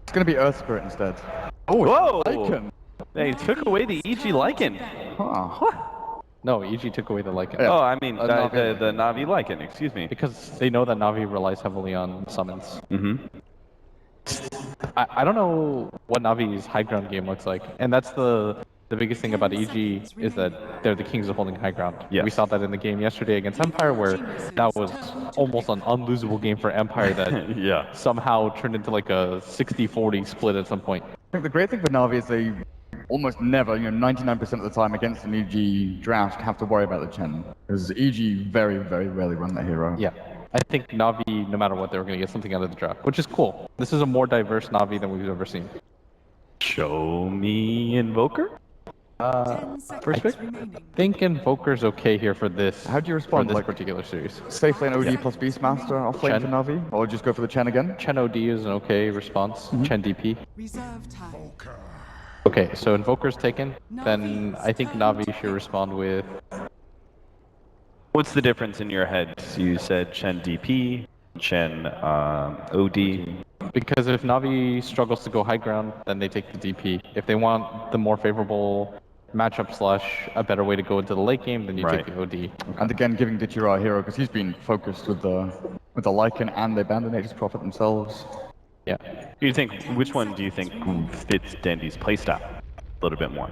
It's gonna be Earth Spirit instead. Oh, whoa! Lycan. They took away the EG Lycan. Huh. No, EG took away the Lycan. Yeah. Oh, I mean, the Navi. Navi Lycan, excuse me. Because they know that Navi relies heavily on summons. Mm-hmm. I don't know what Navi's high ground game looks like, and that's the biggest thing about EG is that they're the kings of holding high ground. Yes. We saw that in the game yesterday against Empire, where that was almost an unlosable game for Empire that Yeah. somehow turned into like a 60-40 split at some point. I think the great thing for Navi is they almost never, 99% of the time against an EG draft, have to worry about the Chen. Because EG very, very rarely run that hero. Yeah. I think Navi, no matter what, they were going to get something out of the draft, which is cool. This is a more diverse Navi than we've ever seen. Show me Invoker? First pick? I think Invoker's okay here for this. How do you respond? For this Like, particular series. safe lane OD plus Beastmaster off lane Chen. for Navi? Or just go for the Chen again? Chen OD is an okay response. Chen DP. Reserve time. Okay, so Invoker's taken. Then I think Navi should respond with... What's the difference in your head? You said Chen DP, Chen OD. Because if Navi struggles to go high ground, then they take the DP. If they want the more favorable matchup slash a better way to go into the late game, then you take the OD. And again, giving Dichira a hero, because he's been focused with the Lycan and they banned the Nature's Prophet themselves. Yeah. Which one do you think fits Dandy's playstyle a little bit more?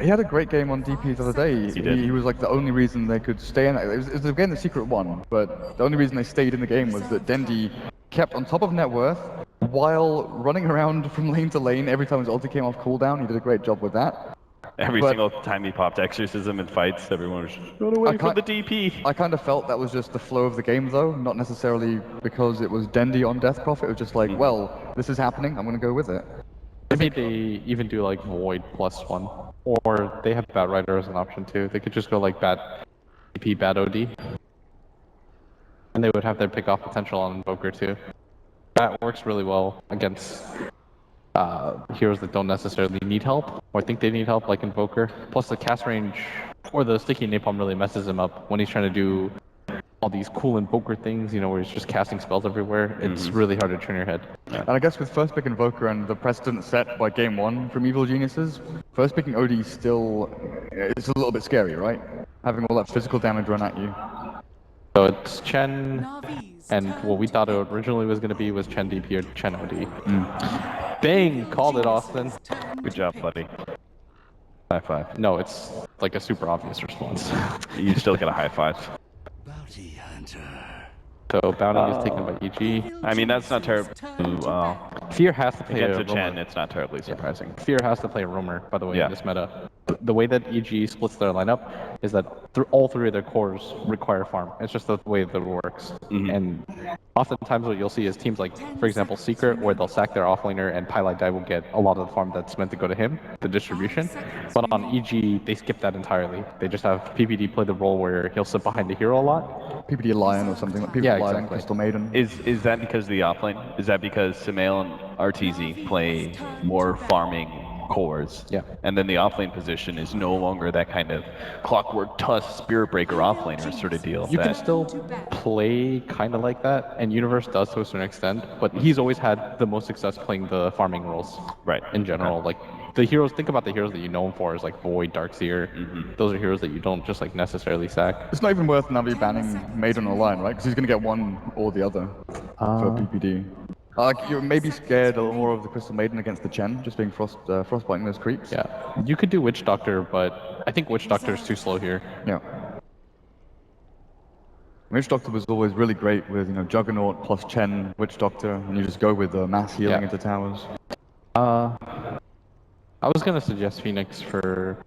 He had a great game on DP the other day. He did. He was like the only reason they could stay in it. It was again the secret one, but the only reason they stayed in the game was that Dendy kept on top of net worth while running around from lane to lane every time his ulti came off cooldown. He did a great job with that. Every But- single time he popped Exorcism in fights, everyone was just, run away from the DP. I kind of felt that was just the flow of the game, though, not necessarily because it was Dendy on Death Prophet. It was just like, well, this is happening, I'm going to go with it. Maybe they even do like Void +1. Or they have Bat Rider as an option too. They could just go like Bat DP, Bat OD. And they would have their pick off potential on Invoker too. That works really well against heroes that don't necessarily need help, or think they need help, like Invoker. Plus the cast range, or the sticky napalm really messes him up when he's trying to do all these cool Invoker things, where he's just casting spells everywhere. It's really hard to turn your head. And I guess with first pick Invoker and the precedent set by game one from Evil Geniuses, first picking OD still is a little bit scary, right? Having all that physical damage run at you. So it's Chen, and what we thought it originally was going to be was Chen DP or Chen OD. Bang! Called it, Austin. Good job, buddy. High five. No, it's like a super obvious response. You still get a high five. Bounty hunter. So Bounty is taken by EG. I mean, that's not terrible. Fear has to play Against a a Chen, roamer. it's not terribly surprising. Fear has to play a roamer, by the way, Yeah. in this meta. The way that EG splits their lineup is that all three of their cores require farm. It's just the way that it works. And oftentimes what you'll see is teams like, for example, Secret, where they'll sack their offlaner and Pylite Die will get a lot of the farm that's meant to go to him, the distribution. But on EG, they skip that entirely. They just have PPD play the role where he'll sit behind the hero a lot. PPD Lion or something like PPD Yeah, Lion, exactly. Crystal Maiden. Is that because of the offlane? Is that because Sumail and RTZ play more farming cores? Yeah. And then the offlane position is no longer that kind of clockwork tusk spirit breaker offlaner sort of deal. You can still play kind of like that, and Universe does to a certain extent, but he's always had the most success playing the farming roles. Right. In general, like the heroes, think about the heroes that you know him for as like Void, Darkseer. Those are heroes that you don't just like necessarily sack. It's not even worth Navi banning Maiden or Lion, right? Because he's going to get one or the other for PPD. You're maybe scared a little more of the Crystal Maiden against the Chen, just being frostbiting those creeps. Yeah, you could do Witch Doctor, but I think Witch Doctor is too slow here. Yeah. Witch Doctor was always really great with, Juggernaut plus Chen, Witch Doctor, and you just go with mass healing into towers. I was gonna suggest Phoenix for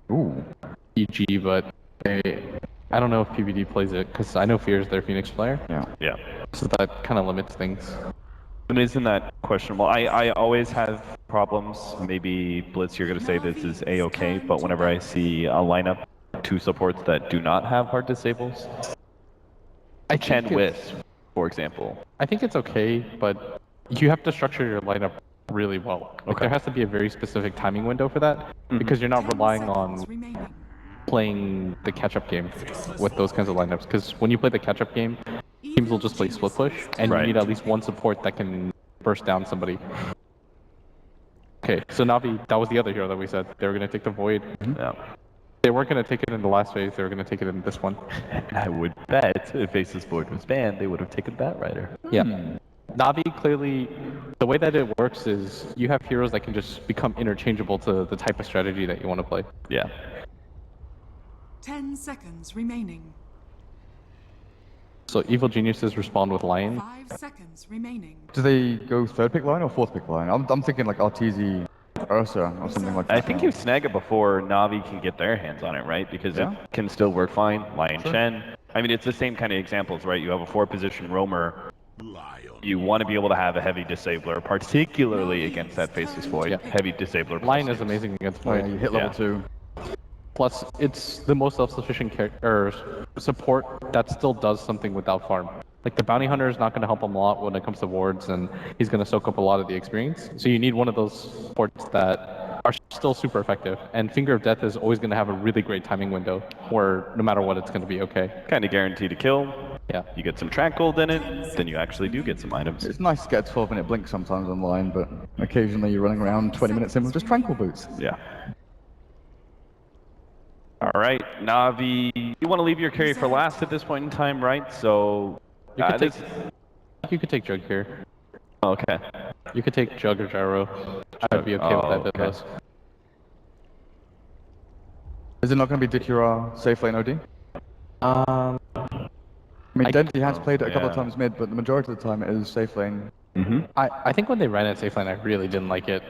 EG, but I don't know if PBD plays it, because I know Fear is their Phoenix player. Yeah. So that kind of limits things. But isn't that questionable? I always have problems. Maybe Blitz, you're going to say this is A-okay, but whenever I see a lineup, two supports that do not have hard disables, Chen Wisp, for example. I think it's okay, but you have to structure your lineup really well. Like, there has to be a very specific timing window for that, because you're not relying on playing the catch-up game with those kinds of lineups. Because when you play the catch-up game, teams will just play split push, and Right. you need at least one support that can burst down somebody. Okay, so Navi, that was the other hero that we said. They were going to take the Void. Yeah. They weren't going to take it in the last phase, they were going to take it in this one. I would bet if Faceless Void was banned, they would have taken Bat Rider. Yeah. Navi clearly, the way that it works is you have heroes that can just become interchangeable to the type of strategy that you want to play. Yeah. 10 seconds remaining. So Evil Geniuses respond with Lion. 5 seconds remaining. Do they go third pick line or fourth pick line? I'm thinking like Arteezy, Ursa, or something like that. I think you snag it before Navi can get their hands on it, right? Because Yeah. it can still work fine. Lion Sure. Chen. I mean, it's the same kind of examples, right? You have a 4-position roamer. You want to be able to have a heavy disabler, particularly against that Faceless Void. Yeah. Heavy disabler. Lion is amazing against Oh, yeah, Void. you hit level Yeah. 2. Plus, it's the most self-sufficient support that still does something without farm. Like the Bounty Hunter is not going to help him a lot when it comes to wards, and he's going to soak up a lot of the experience. So you need one of those supports that are still super effective. And Finger of Death is always going to have a really great timing window, where no matter what, it's going to be okay. Kind of guaranteed to kill. Yeah. You get some track gold in it, then you actually do get some items. It's nice to get a 12-minute blink sometimes online, but occasionally you're running around 20 minutes in with just tranquil boots. Yeah. All right, Navi, you want to leave your carry for last at this point in time, right? So, You could this- You could take Jug here. okay. You could take Jug or Gyro. I'd be okay with that. okay. Those. Is it not going to be Dikura safe lane OD? Um, I mean, I- Denti has played it a couple of Yeah. times mid, but the majority of the time it is safe lane. I think when they ran it safe lane, I really didn't like it.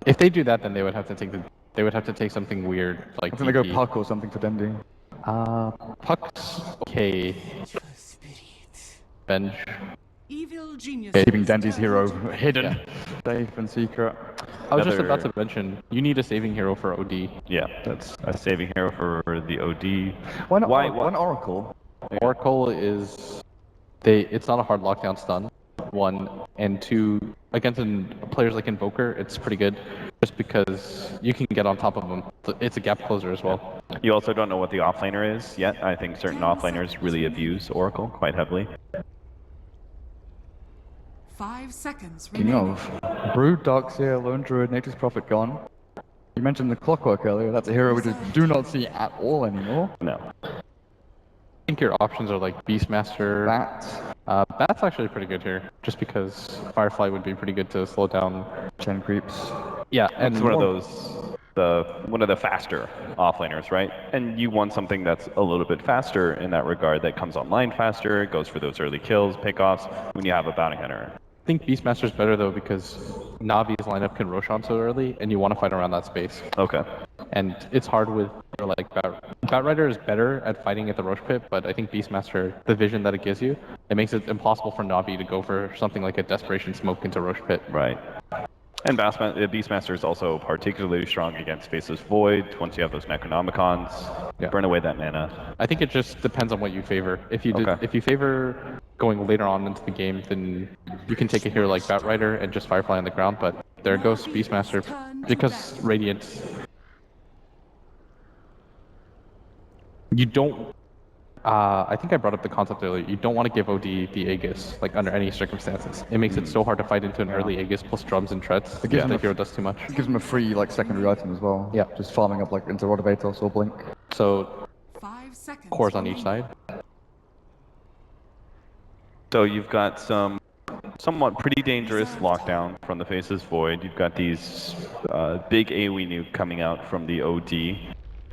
If they do that, then they would have to take something weird like I think they go DP. Puck or something for Dendi. Puck's okay. Bench. Evil genius. Keeping Dendi's hero hidden, safe and secret. I was just Another- about to mention, you need a saving hero for OD. Yeah, that's a saving hero for the OD. Why not? Why- Why not Oracle? Oracle is it's not a hard lockdown stun, one, and two, against players like Invoker, it's pretty good, just because you can get on top of them. It's a gap closer as well. You also don't know what the offlaner is yet. I think certain offlaners really abuse Oracle quite heavily. 5 seconds King remaining. of Brood, Darkseer, Lone Druid, Natus Prophet gone. You mentioned the Clockwork earlier. That's a hero we just do not see at all anymore. No. I think your options are like Beastmaster. Bat, Bat's actually pretty good here, just because Firefly would be pretty good to slow down. Chen creeps. Yeah, and It's one of one of the faster offlaners, right? And you want something that's a little bit faster in that regard, that comes online faster, goes for those early kills, pickoffs, when you have a bounty hunter. I think Beastmaster's better though because Navi's lineup can Roshan so early, and you want to fight around that space. Okay. And it's hard with like Bat Rider is better at fighting at the Roche Pit, but I think Beastmaster, the vision that it gives you, it makes it impossible for Navi to go for something like a Desperation Smoke into Roche Pit. Right. And Beastmaster is also particularly strong against Faceless Void. Once you have those Necronomicons, Yeah. burn away that mana. I think it just depends on what you favor. If you Okay. if you favor going later on into the game, then you can take a hero like Bat Rider and just Firefly on the ground. But there goes Beastmaster because Radiant. You don't. I think I brought up the concept earlier. You don't want to give OD the Aegis like under any circumstances. It makes it so hard to fight into an early Aegis plus drums and treads. gives Because them the a- hero does too much. Gives them a free like secondary item as well. Yeah. Just farming up like into Rotobatos or Blink. So 5 seconds. cores on each remaining. side. So you've got some somewhat pretty dangerous lockdown from the Faceless Void. You've got these big AoE nuke coming out from the OD.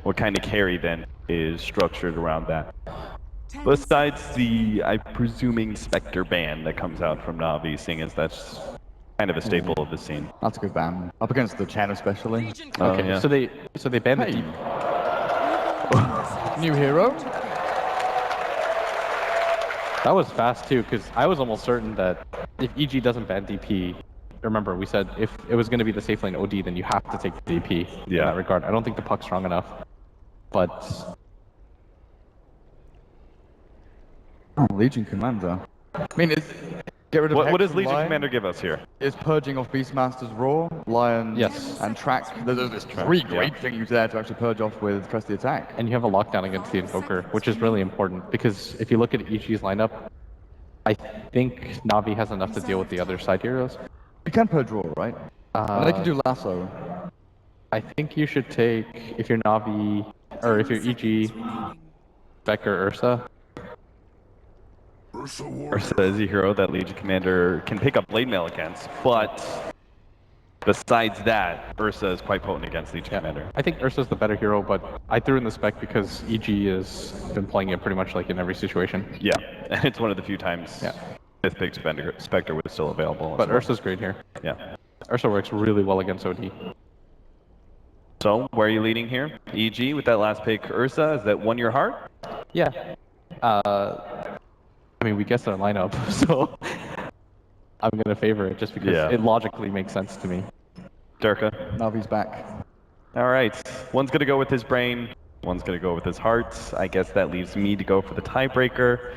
What kind of carry then is structured around that? 10 Besides the, I'm presuming, Spectre ban that comes out from Navi, seeing as that's kind of a staple of the scene. That's a good ban. Up against the Chen especially. Okay, yeah. so they banned the Hey. deep. New hero. That was fast too, because I was almost certain that if EG doesn't ban DP, remember we said if it was going to be the safe lane OD, then you have to take the DP in Yeah. that regard. I don't think the puck's strong enough, but Legion Commander. I mean, get rid of What Hex does and Legion Lion. Commander give us here? Is purging off Beastmaster's Raw, Lion, Yes. and Track. There's three great things there to actually purge off with Press the Attack. and you have a lockdown against the Invoker, which is really important because if you look at EG's lineup, I think Navi has enough to deal with the other side heroes. You can per draw, right? And they can do lasso. I think you should take, if you're Navi, or if you're EG, Becker, Ursa. Ursa is a hero that Legion Commander can pick up blade mail against, but besides that, Ursa is quite potent against Legion Commander. I think Ursa's the better hero, but I threw in the spec because EG has been playing it pretty much like in every situation. Yeah, and it's one of the few times fifth pick Spectre was still available. But Ursa's great here. Yeah. Ursa works really well against OD. So, where are you leading here? EG with that last pick, Ursa, is that won your heart? Yeah. I mean, we guessed our lineup, so I'm going to favor it just because it logically makes sense to me. Durka? Navi's back. All right. One's going to go with his brain. One's going to go with his heart. I guess that leaves me to go for the tiebreaker.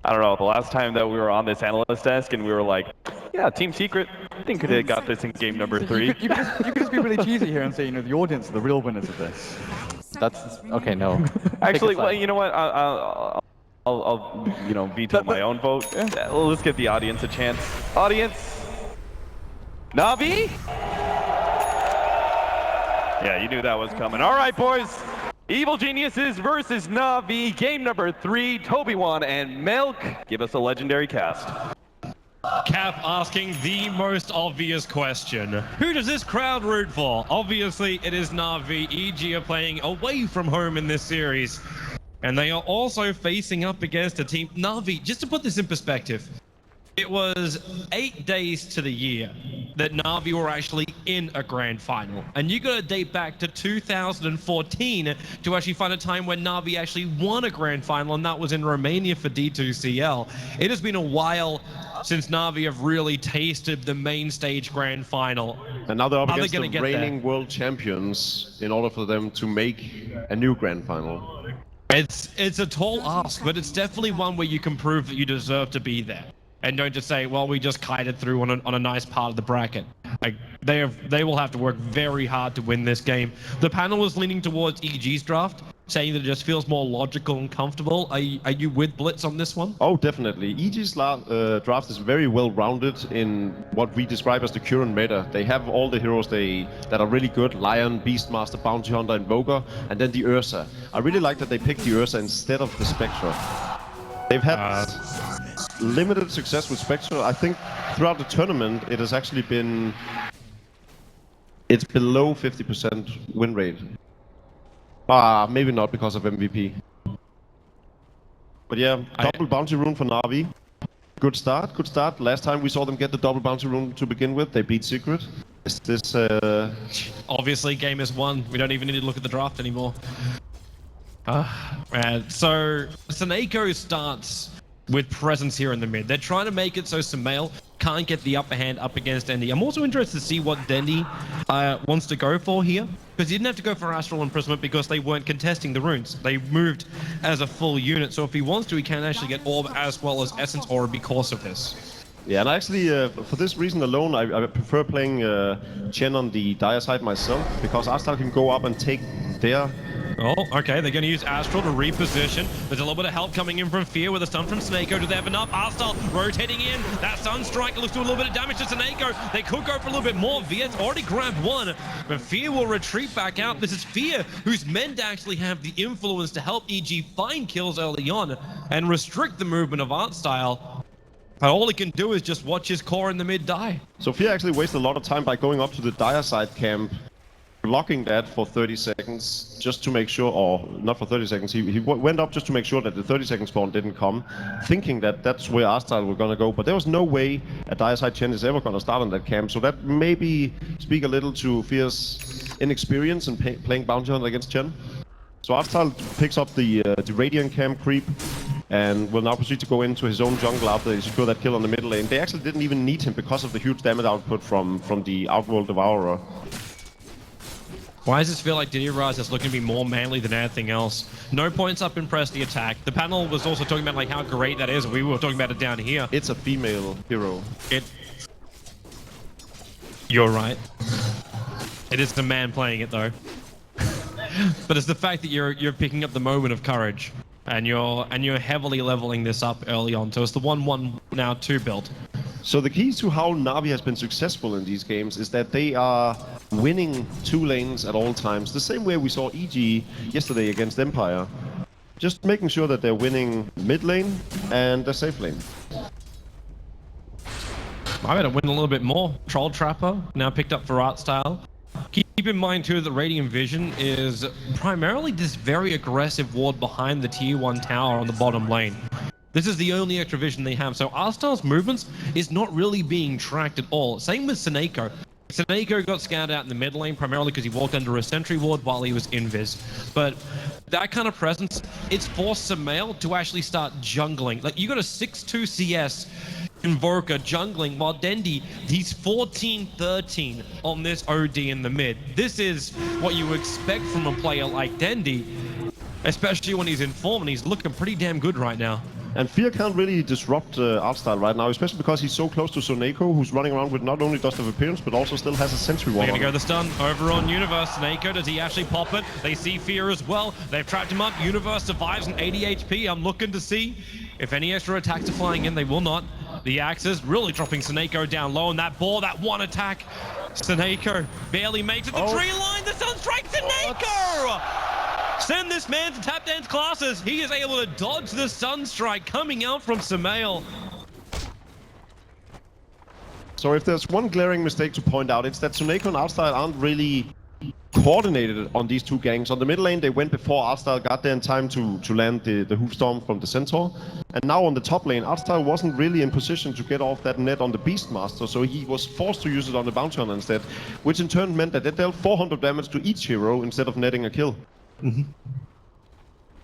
I don't know, the last time that we were on this analyst desk and we were like, yeah, Team Secret, I think they got this in game number 3. You could just be really cheesy here and say, you know, the audience are the real winners of this. That's, okay, no. Actually, well, you know what, I'll you know, veto my own vote. Yeah, let's give the audience a chance. Audience? Navi? Yeah, you knew that was coming. All right, boys. Evil Geniuses versus Navi, game number 3, Toby1 and Milk. Give us a legendary cast. Cap asking the most obvious question. Who does this crowd root for? Obviously, it is Navi. EG are playing away from home in this series. And they are also facing up against a team. Navi, just to put this in perspective, it was 8 days to the year that Navi were actually in a grand final. And you got to date back to 2014 to actually find a time when Navi actually won a grand final, and that was in Romania for D2CL. It has been a while since Navi have really tasted the main stage grand final. And now they're up against the reigning world champions in order for them to make a new grand final. It's a tall ask, but it's definitely one where you can prove that you deserve to be there. And don't just say, well, we just kited through on a nice part of the bracket. Like, they will have to work very hard to win this game. The panel was leaning towards EG's draft, saying that it just feels more logical and comfortable. Are you with Blitz on this one? Oh, definitely. EG's draft is very well-rounded in what we describe as the current meta. They have all the heroes that are really good. Lion, Beastmaster, Bounty Hunter, Invoker, and then the Ursa. I really like that they picked the Ursa instead of the Spectre. They've had limited success with Spectre. I think throughout the tournament, it has actually been... It's below 50% win rate. Maybe not because of MVP. But yeah, double bounty rune for Navi. Good start, good start. Last time we saw them get the double bounty rune to begin with, they beat Secret. Is this... Obviously, game is won. We don't even need to look at the draft anymore. So, Seneko starts with presence here in the mid. They're trying to make it so Sumail can't get the upper hand up against Dendi. I'm also interested to see what Dendi wants to go for here, because he didn't have to go for Astral Imprisonment because they weren't contesting the runes. They moved as a full unit, so if he wants to, he can actually get Orb as well as Essence Aura because of this. Yeah, and actually, for this reason alone, I prefer playing Chen on the Dire side myself, because Astral can go up and take their... Oh, okay, they're going to use Astral to reposition. There's a little bit of help coming in from Fear with a stun from Snako. Do they have enough? Astral rotating in. That Sunstrike looks to do a little bit of damage to Snako. They could go for a little bit more. Viet's already grabbed one, but Fear will retreat back out. This is Fear, who's meant to actually have the influence to help EG find kills early on and restrict the movement of Artstyle. But all he can do is just watch his core in the mid die. So Fear actually wasted a lot of time by going up to the Dire side camp, blocking that for 30 seconds just to make sure, or not for 30 seconds, he went up just to make sure that the 30-second spawn didn't come, thinking that that's where Artstyle were gonna go, but there was no way a Dire side Chen is ever gonna start on that camp, so that maybe speak a little to Fear's inexperience in playing Bounty Hunter against Chen. So Artstyle picks up the Radiant camp creep, and will now proceed to go into his own jungle after he secured that kill on the middle lane. They actually didn't even need him because of the huge damage output from the Outworld Devourer. Why does this feel like Diddy Rise is looking to be more manly than anything else? No points up in press the attack. The panel was also talking about like how great that is. We were talking about it down here. It's a female hero. You're right. It is the man playing it though. But it's the fact that you're picking up the moment of courage. And you're heavily leveling this up early on. So it's the 1-1 now 2 build. So the key to how Na'Vi has been successful in these games is that they are winning 2 lanes at all times. The same way we saw EG yesterday against Empire. Just making sure that they're winning mid lane and the safe lane. I better win a little bit more. Troll Trapper now picked up for art style. Keep in mind too that Radiant Vision is primarily this very aggressive ward behind the tier 1 tower on the bottom lane. This is the only extra vision they have, so Arstyle's movements is not really being tracked at all. Same with Seneko. Seneko got scouted out in the mid lane primarily because he walked under a sentry ward while he was invis. But that kind of presence, it's forced Sumail to actually start jungling. Like, you got a 6-2 CS Invoker jungling while Dendi, he's 14-13 on this OD in the mid. This is what you expect from a player like Dendi, especially when he's in form, and he's looking pretty damn good right now. And Fear can't really disrupt Artstyle right now, especially because he's so close to Soneko, who's running around with not only Dust of Appearance, but also still has a Sentry Ward. They're gonna go the stun over on Universe. Soneko, does he actually pop it? They see Fear as well. They've trapped him up. Universe survives an 80 HP. I'm looking to see if any extra attacks are flying in. They will not. The Axes really dropping Soneko down low, and that ball, that one attack. Soneko barely makes it. The tree line, the Sunstrike, Soneko! Send this man to tap dance classes. He is able to dodge the Sunstrike coming out from Sumail. So if there's one glaring mistake to point out, it's that Soneko and Artstyle aren't really coordinated on these 2 gangs. On the mid lane, they went before Artstyle got there in time to land the Hoofstorm from the Centaur. And now on the top lane, Artstyle wasn't really in position to get off that net on the Beastmaster, so he was forced to use it on the Bounty Hunter instead, which in turn meant that they dealt 400 damage to each hero instead of netting a kill. Mm-hmm.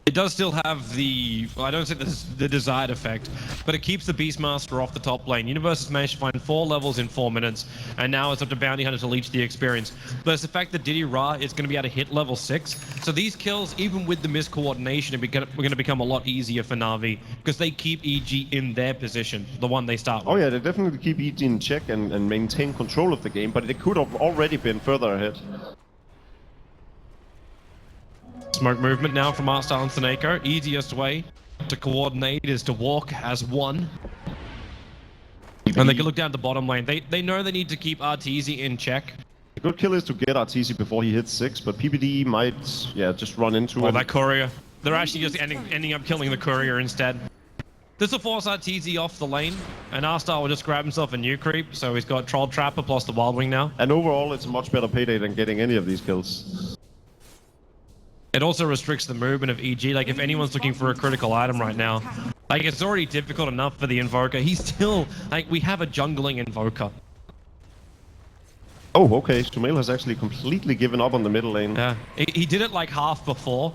It does still have the, well, I don't think this is the desired effect, but it keeps the Beastmaster off the top lane. Universe has managed to find 4 levels in 4 minutes, and now it's up to Bounty Hunter to leech the experience. But it's the fact that Diddy Ra is going to be able to hit level 6, so these kills, even with the miscoordination, are going to become a lot easier for Na'Vi, because they keep EG in their position, the one they start with. Oh yeah, they definitely keep EG in check and maintain control of the game, but it could have already been further ahead. Smoke movement now from Artstyle and Soneko. Easiest way to coordinate is to walk as one. And they can look down the bottom lane. They know they need to keep Arteezy in check. The good kill is to get Arteezy before he hits 6, but PPD might, yeah, just run into him. That courier. They're actually just ending up killing the courier instead. This will force Arteezy off the lane, and Artstyle will just grab himself a new creep, so he's got Troll Trapper plus the Wild Wing now. And overall, it's a much better payday than getting any of these kills. It also restricts the movement of EG. Like, if anyone's looking for a critical item right now, like, it's already difficult enough for the Invoker. He's still, like, we have a jungling Invoker. Oh, okay. Sumail has actually completely given up on the middle lane. Yeah, he did it like half before,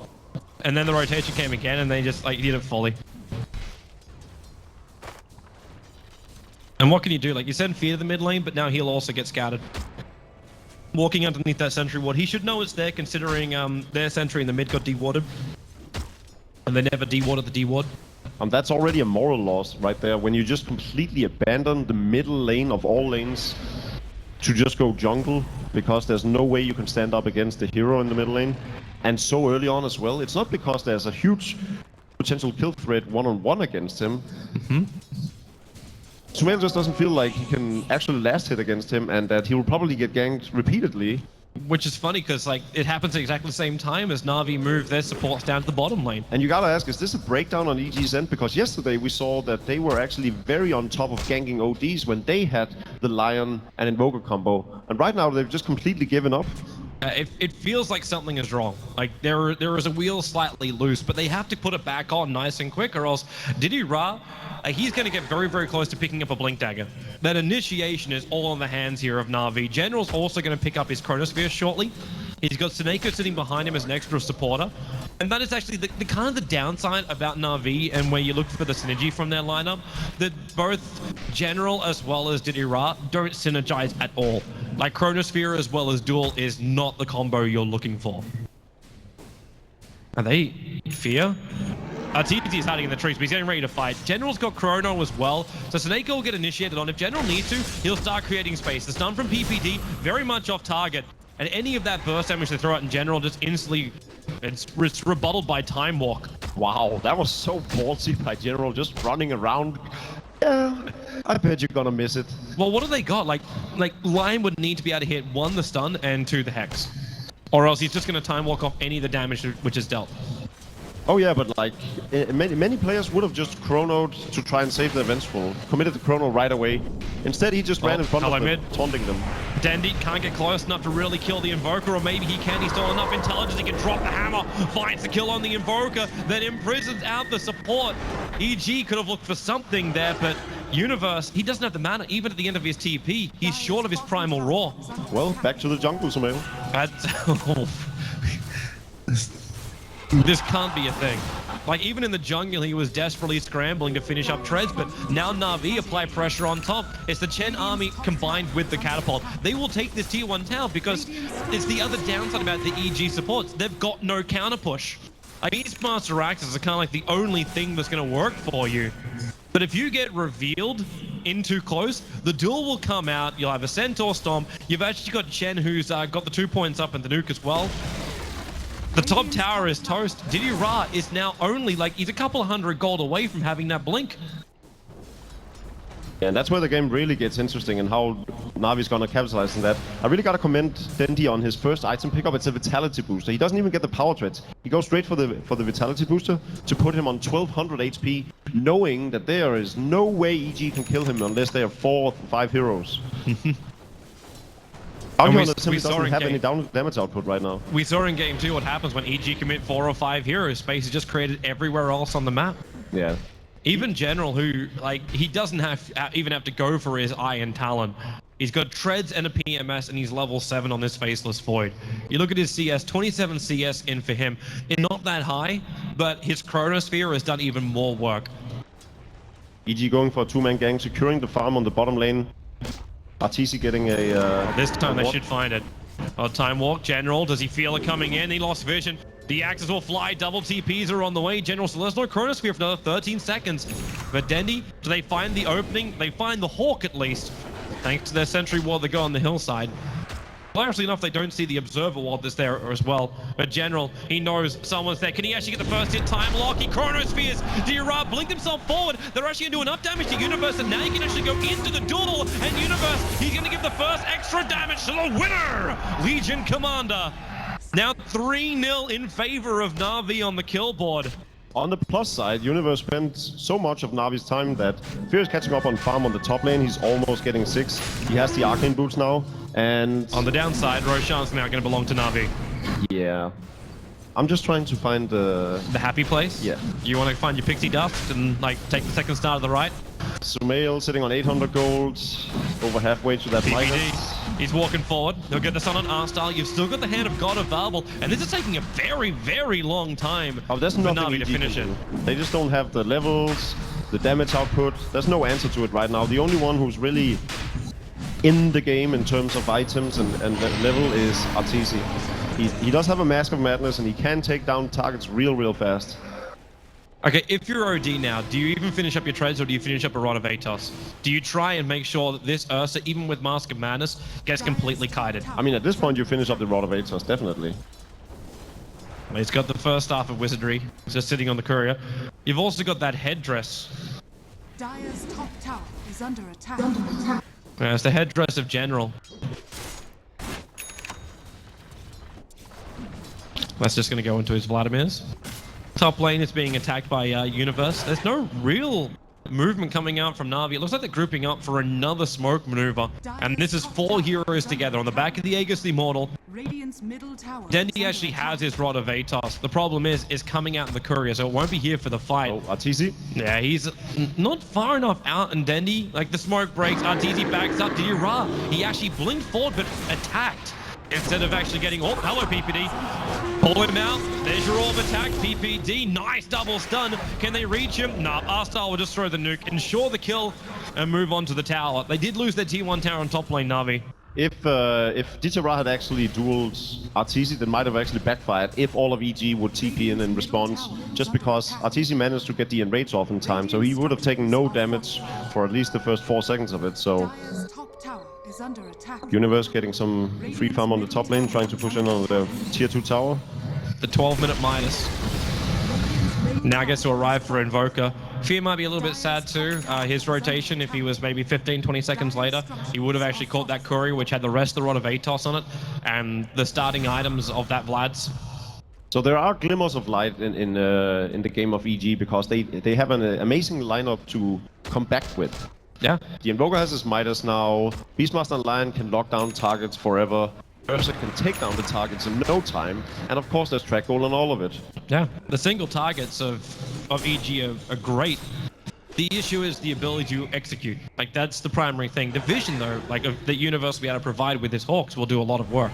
and then the rotation came again, and they just, like, did it fully. And what can you do? Like, you send Fear to the mid lane, but now he'll also get scouted. Walking underneath that sentry ward. He should know it's there, considering their sentry in the mid got dewarded. And they never dewarded the deward. That's already a moral loss right there, when you just completely abandon the middle lane of all lanes to just go jungle, because there's no way you can stand up against the hero in the middle lane. And so early on as well. It's not because there's a huge potential kill threat one-on-one against him. Mm-hmm. Sumail just doesn't feel like he can actually last hit against him, and that he will probably get ganked repeatedly. Which is funny, because like it happens at exactly the same time as Na'Vi move their supports down to the bottom lane. And you gotta ask, is this a breakdown on EG's end? Because yesterday we saw that they were actually very on top of ganking ODs when they had the Lion and Invoker combo. And right now they've just completely given up. It feels like something is wrong. Like there is a wheel slightly loose, but they have to put it back on nice and quick, or else Diddy Ra, he's going to get very, very close to picking up a Blink Dagger. That initiation is all in the hands here of Na'Vi. General's also going to pick up his Chronosphere shortly. He's got Soneko sitting behind him as an extra supporter. And that is actually the kind of the downside about Na'Vi, and where you look for the synergy from their lineup, that both General as well as Diddy Ra don't synergize at all. Like Chronosphere as well as Duel is not the combo you're looking for. Are they Fear? Arteezy is hiding in the trees, but he's getting ready to fight. General's got Chrono as well, so Soneko will get initiated on. If General needs to, he'll start creating space. The stun from PPD, very much off target. And any of that burst damage they throw out in General just instantly It's rebutted by Time Walk. Wow, that was so ballsy by General, just running around. Yeah, I bet you're gonna miss it. Well, what do they got? Like Lion would need to be able to hit 1, the stun, and 2, the hex. Or else he's just going to Time Walk off any of the damage which is dealt. Oh yeah, but like many players would have just chronoed to try and save their Vengeful, committed the chrono right away. Instead, he just ran in front of them, mid. taunting them. Dendy can't get close enough to really kill the Invoker, or maybe he can. He's still enough intelligence. He can drop the hammer, finds the kill on the Invoker, then imprisons out the support. EG could have looked for something there, but Universe, he doesn't have the mana. Even at the end of his TP, he's short of his Primal Roar. Well, back to the jungle, Sumail. This can't be a thing. Like, even in the jungle, he was desperately scrambling to finish up treads, but now Na'Vi apply pressure on top. It's the Chen army combined with the catapult. They will take this tier 1 tower because it's the other downside about the EG supports. They've got no counter push. Beastmaster Axes are kind of like the only thing that's going to work for you. But if you get revealed in too close, the duel will come out. You'll have a Centaur Storm. You've actually got Chen, who's got the 2 points up and the nuke as well. The top tower is toast. Diddy Ra is now only like, he's a couple of 100 gold away from having that blink. Yeah, and that's where the game really gets interesting and how Navi's gonna capitalize on that. I really gotta commend Dendy on his first item pickup. It's a Vitality booster. He doesn't even get the power threats. He goes straight for the Vitality booster to put him on 1200 HP, knowing that there is no way EG can kill him unless they have 4 or 5 heroes. Archeon simply doesn't have any damage output right now. We saw in game 2 what happens when EG commit 4 or 5 heroes. Space is just created everywhere else on the map. Yeah. Even General, who, like, he doesn't even have to go for his Iron Talon. He's got treads and a PMS, and he's level 7 on this Faceless Void. You look at his CS, 27 CS in for him. It's not that high, but his Chronosphere has done even more work. EG going for a 2-man gang, securing the farm on the bottom lane. RTC getting a... this time they should find it. Oh, Time Walk, General, does he feel it coming in? He lost vision. The axes will fly, double TPs are on the way. General Celestial Chronosphere for another 13 seconds. But Dendy, do they find the opening? They find the Hawk at least. Thanks to their sentry ward they go on the hillside. Hilariously enough, they don't see the observer ward that's there as well. But General, he knows someone's there. Can he actually get the first hit? Time Lock, he Chronospheres. Dira blinked himself forward. They're actually going to do enough damage to Universe, and now you can actually go into the duel. And Universe, he's going to give the first extra damage to the winner, Legion Commander. Now 3-0 in favor of Na'Vi on the kill board. On the plus side, Universe spent so much of Navi's time that Fear is catching up on farm on the top lane. He's almost getting 6. He has the Arcane boots now, and... On the downside, Roshan's now going to belong to Na'Vi. Yeah. I'm just trying to find the happy place? Yeah. You want to find your pixie dust and, like, take the second star to the right? Sumail sitting on 800 gold, over halfway to that minus. He's walking forward. He'll get the Sun on R-Style. You've still got the Hand of God available. And this is taking a very, very long time for Na'Vi to finish it. They just don't have the levels, the damage output. There's no answer to it right now. The only one who's really in the game in terms of items and level is RTC. He does have a Mask of Madness and he can take down targets real fast. Okay, if you're OD now, do you even finish up your trades or do you finish up a Rod of Atos? Do you try and make sure that this Ursa, even with Mask of Madness, gets completely kited? I mean, at this point, you finish up the Rod of Atos, definitely. He's got the first staff of Wizardry, just sitting on the courier. You've also got that headdress. Dire's top tower is under attack. It's the headdress of General. That's just going to go into his Vladimir's. Top lane is being attacked by Universe. There's no real movement coming out from Na'Vi. It looks like they're grouping up for another smoke maneuver. And this is 4 heroes together on the back of the Aegis the Immortal. Radiant's middle tower. Dendy actually has his Rod of Atos. The problem is coming out in the courier, so it won't be here for the fight. Oh, RTC? Yeah, he's not far enough out, and Dendy, like the smoke breaks, RTC backs up to Ura. He actually blinked forward, but attacked. Instead of actually getting, oh, hello PPD. Pull him out. There's your orb attack, PPD. Nice double stun. Can they reach him? Nah, R-Style will just throw the nuke, ensure the kill, and move on to the tower. They did lose their T1 tower on top lane, Na'Vi. If Ditara had actually dueled RTC, that might have actually backfired if all of EG would TP in response, just because RTC managed to get the enrage off in time, so he would have taken no damage for at least the first 4 seconds of it, so... Is under attack. Universe getting some free farm on the top lane, trying to push in on the tier 2 tower. the 12-minute Midas. Now gets to arrive for Invoker. Fear might be a little bit sad too. His rotation, if he was maybe 15, 20 seconds later, he would have actually caught that Curry, which had the rest of the Rod of Atos on it, and the starting items of that Vlad's. So there are glimmers of light in the game of EG because they have an amazing lineup to come back with. Yeah. The Invoker has his Midas now. Beastmaster and Lion can lock down targets forever. Ursa can take down the targets in no time, and of course there's track goal on all of it. Yeah, the single targets of EG are great. The issue is the ability to execute. Like, that's the primary thing. The vision, though, like, that Universe will be able to provide with his Hawks will do a lot of work.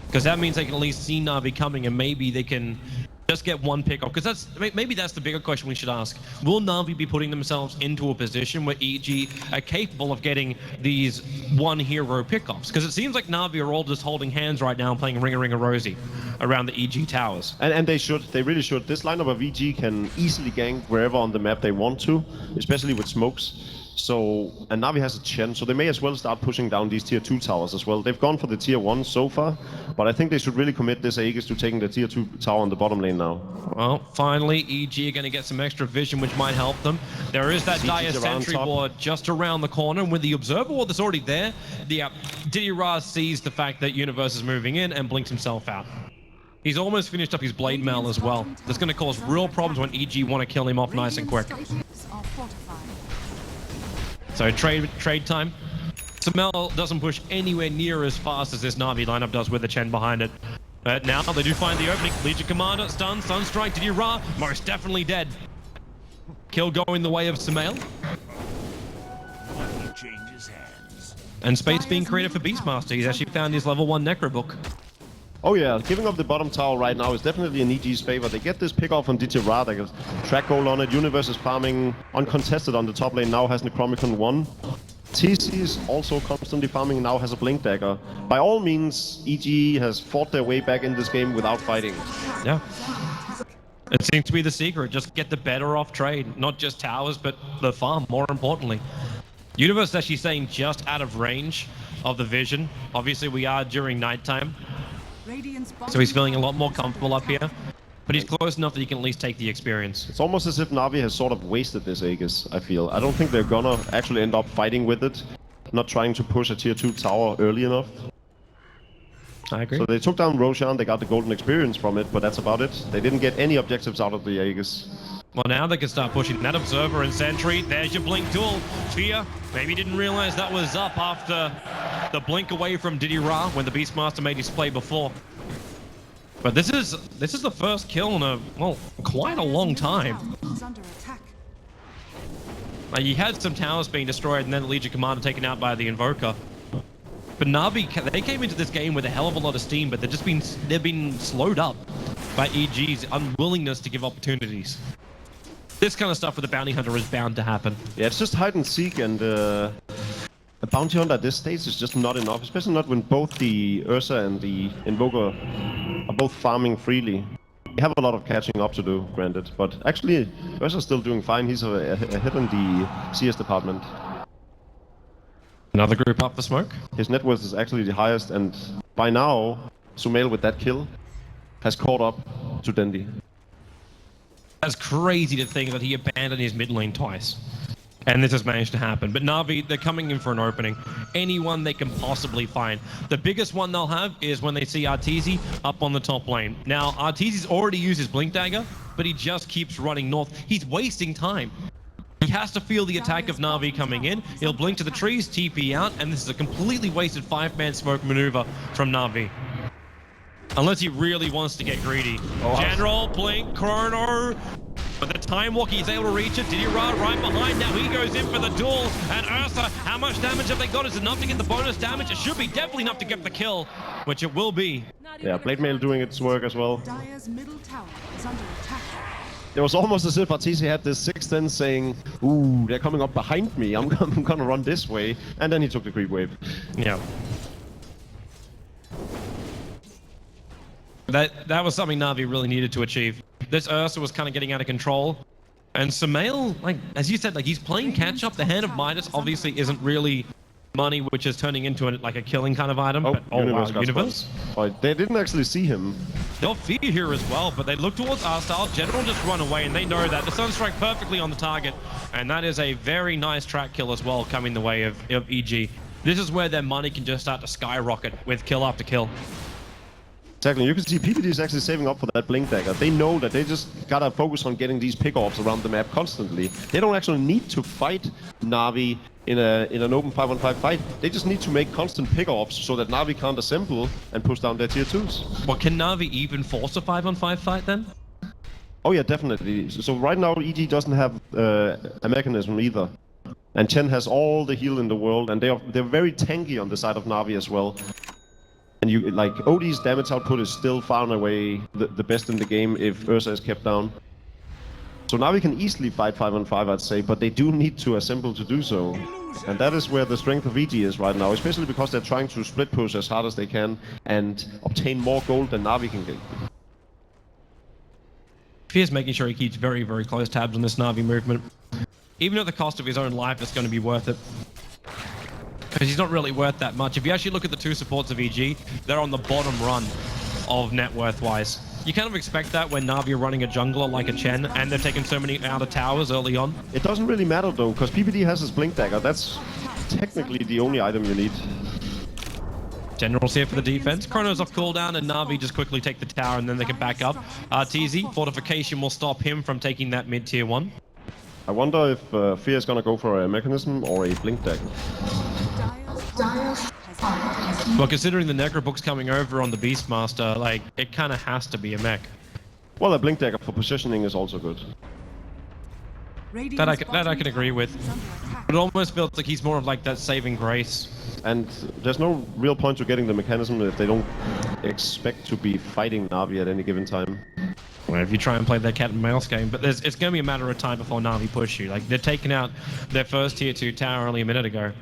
Because that means they can at least see Na'Vi coming, and maybe they can just get one pick off. Because maybe that's the bigger question we should ask. Will Na'Vi be putting themselves into a position where EG are capable of getting these one hero pickoffs? Because it seems like Na'Vi are all just holding hands right now and playing Ring a Rosie around the EG towers. And they should. They really should. This lineup of EG can easily gank wherever on the map they want to, especially with smokes. So, and Na'Vi has a chance, so they may as well start pushing down these tier 2 towers as well. They've gone for the tier 1 so far, but I think they should really commit this Aegis to taking the tier 2 tower on the bottom lane now. Well, finally, EG are going to get some extra vision, which might help them. There is that dire sentry ward just around the corner, and with the observer ward that's already there, the Diddy Ra sees the fact that Universe is moving in and blinks himself out. He's almost finished up his blade mail as well. That's going to cause real problems when EG want to kill him off nice and quick. So trade time. Samel doesn't push anywhere near as fast as this Na'Vi lineup does with the Chen behind it. But now they do find the opening. Legion Commander, stun, Sunstrike, Diddy Ra, most definitely dead. Kill going the way of Samel. And space being created for Beastmaster. He's actually found his level 1 Necro book. Oh yeah, giving up the bottom tower right now is definitely in EG's favor. They get this pick off on Diddy Ra, they get track goal on it. Universe is farming uncontested on the top lane, now has Necromicon 1. TC is also constantly farming, now has a Blink Dagger. By all means, EG has fought their way back in this game without fighting. Yeah. It seems to be the secret, just get the better off trade. Not just towers, but the farm, more importantly. Universe is actually staying just out of range of the vision. Obviously, we are during nighttime. So he's feeling a lot more comfortable up here, but he's close enough that he can at least take the experience. It's almost as if Na'Vi has sort of wasted this Aegis, I feel. I don't think they're gonna actually end up fighting with it, not trying to push a tier 2 tower early enough. I agree. So they took down Roshan, they got the golden experience from it, but that's about it. They didn't get any objectives out of the Aegis. Well, now they can start pushing that Observer and Sentry. There's your Blink tool. Fear, maybe didn't realize that was up after the blink away from Diddy Ra when the Beastmaster made his play before. But this is the first kill in quite a long time. Like, you had some towers being destroyed and then the Legion Commander taken out by the Invoker. But Na'Vi, they came into this game with a hell of a lot of steam, but they've been slowed up by EG's unwillingness to give opportunities. This kind of stuff with the Bounty Hunter is bound to happen. Yeah, it's just hide and seek, and a Bounty Hunter at this stage is just not enough, especially not when both the Ursa and the Invoker are both farming freely. They have a lot of catching up to do, granted, but actually Ursa's still doing fine. He's ahead in the CS department. Another group up for smoke. His net worth is actually the highest, and by now, Sumail with that kill has caught up to Dendi. That's crazy to think that he abandoned his mid lane twice. And this has managed to happen. But Na'Vi, they're coming in for an opening. Anyone they can possibly find. The biggest one they'll have is when they see Arteezy up on the top lane. Now, Arteezy's already used his Blink Dagger, but he just keeps running north. He's wasting time. He has to feel the attack of Na'Vi coming in. He'll blink to the trees, TP out, and this is a completely wasted 5-man smoke maneuver from Na'Vi. Unless he really wants to get greedy. General, blink, Chrono. But the Time Walker, he's able to reach it. Diddy Ra right behind. Now he goes in for the duel. And Ursa, how much damage have they got? Is it enough to get the bonus damage? It should be definitely enough to get the kill, which it will be. Yeah, Blade Mail doing its work as well. Dire's middle tower is under attack. It was almost as if Arteezy had this sixth sense saying, ooh, they're coming up behind me. I'm gonna run this way. And then he took the creep wave. Yeah. That was something Na'Vi really needed to achieve. This Ursa was kind of getting out of control. And Sumail, like, as you said, like, he's playing catch up. The hand of Midas obviously isn't really money, which is turning into like a killing kind of item. Oh, But, oh wow, got Universe. spotted. Oh, they didn't actually see him. They'll fear here as well, but they look towards R-Style. General just run away, and they know that. The Sunstrike perfectly on the target, and that is a very nice track kill as well coming the way of EG. This is where their money can just start to skyrocket with kill after kill. Exactly, you can see PPD is actually saving up for that Blink Dagger. They know that they just gotta focus on getting these pick-offs around the map constantly. They don't actually need to fight Na'Vi in an open 5-on-5 fight. They just need to make constant pick-offs so that Na'Vi can't assemble and push down their tier 2s. Well, can Na'Vi even force a 5-on-5 fight then? Oh yeah, definitely. So right now EG doesn't have a mechanism either. And Chen has all the heal in the world, and they're very tanky on the side of Na'Vi as well. And you like OD's damage output is still far and away the best in the game if Ursa is kept down. So Na'Vi can easily fight 5-on-5, I'd say, but they do need to assemble to do so. And that is where the strength of EG is right now, especially because they're trying to split push as hard as they can and obtain more gold than Na'Vi can get. Fear's making sure he keeps very, very close tabs on this Na'Vi movement. Even at the cost of his own life, it's going to be worth it. Because he's not really worth that much. If you actually look at the two supports of EG, they're on the bottom run of net worth-wise. You kind of expect that when Na'Vi are running a jungler like a Chen, and they're taking so many out of towers early on. It doesn't really matter though, because PPD has his Blink Dagger. That's technically the only item you need. General's here for the defense. Chrono's off cooldown, and Na'Vi just quickly take the tower, and then they can back up. TZ, Fortification will stop him from taking that mid-tier 1. I wonder if Fear is gonna go for a mechanism or a Blink Dagger. Well, considering the Necrobook's coming over on the Beastmaster, like, it kind of has to be a mech. Well, a Blink Dagger for positioning is also good. That I can agree with. But it almost feels like he's more of like that saving grace. And there's no real point to getting the mechanism if they don't expect to be fighting Na'Vi at any given time. Well, if you try and play that cat and mouse game, but it's going to be a matter of time before Na'Vi push you. Like, they're taking out their first tier 2 tower only a minute ago.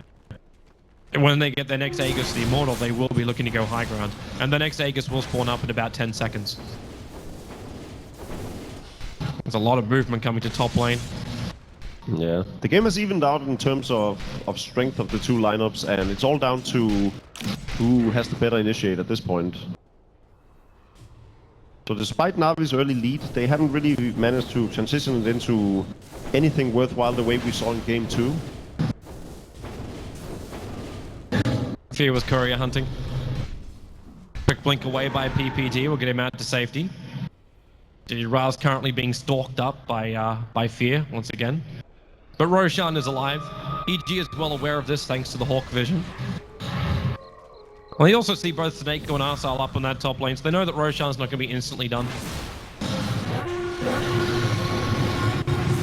And when they get their next Aegis, the Immortal, they will be looking to go high ground. And the next Aegis will spawn up in about 10 seconds. There's a lot of movement coming to top lane. Yeah, the game has evened out in terms of strength of the two lineups, and it's all down to who has the better initiate at this point. So despite Na'Vi's early lead, they haven't really managed to transition it into anything worthwhile the way we saw in Game 2. Fear was courier hunting. Quick blink away by PPD will get him out to safety. Ra's currently being stalked up by Fear once again. But Roshan is alive. EG is well aware of this thanks to the Hawk vision. Well, they also see both Snake and Arsal up on that top lane, so they know that Roshan's not going to be instantly done.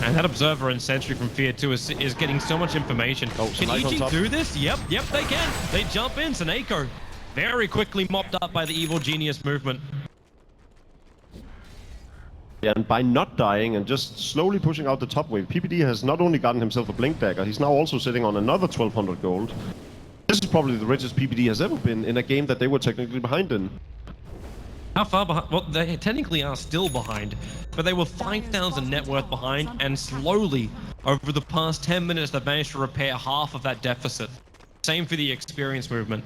And that Observer and Sentry from Fear 2 is getting so much information. Oh, can EG do this? Yep, they can. They jump in. Seneko very quickly mopped up by the Evil Genius movement. Yeah, and by not dying and just slowly pushing out the top wave, PPD has not only gotten himself a Blink Dagger, he's now also sitting on another 1200 gold. This is probably the richest PPD has ever been in a game that they were technically behind in. How far behind? Well, they technically are still behind, but they were 5,000 net worth behind, and slowly, over the past 10 minutes, they've managed to repair half of that deficit. Same for the experience movement.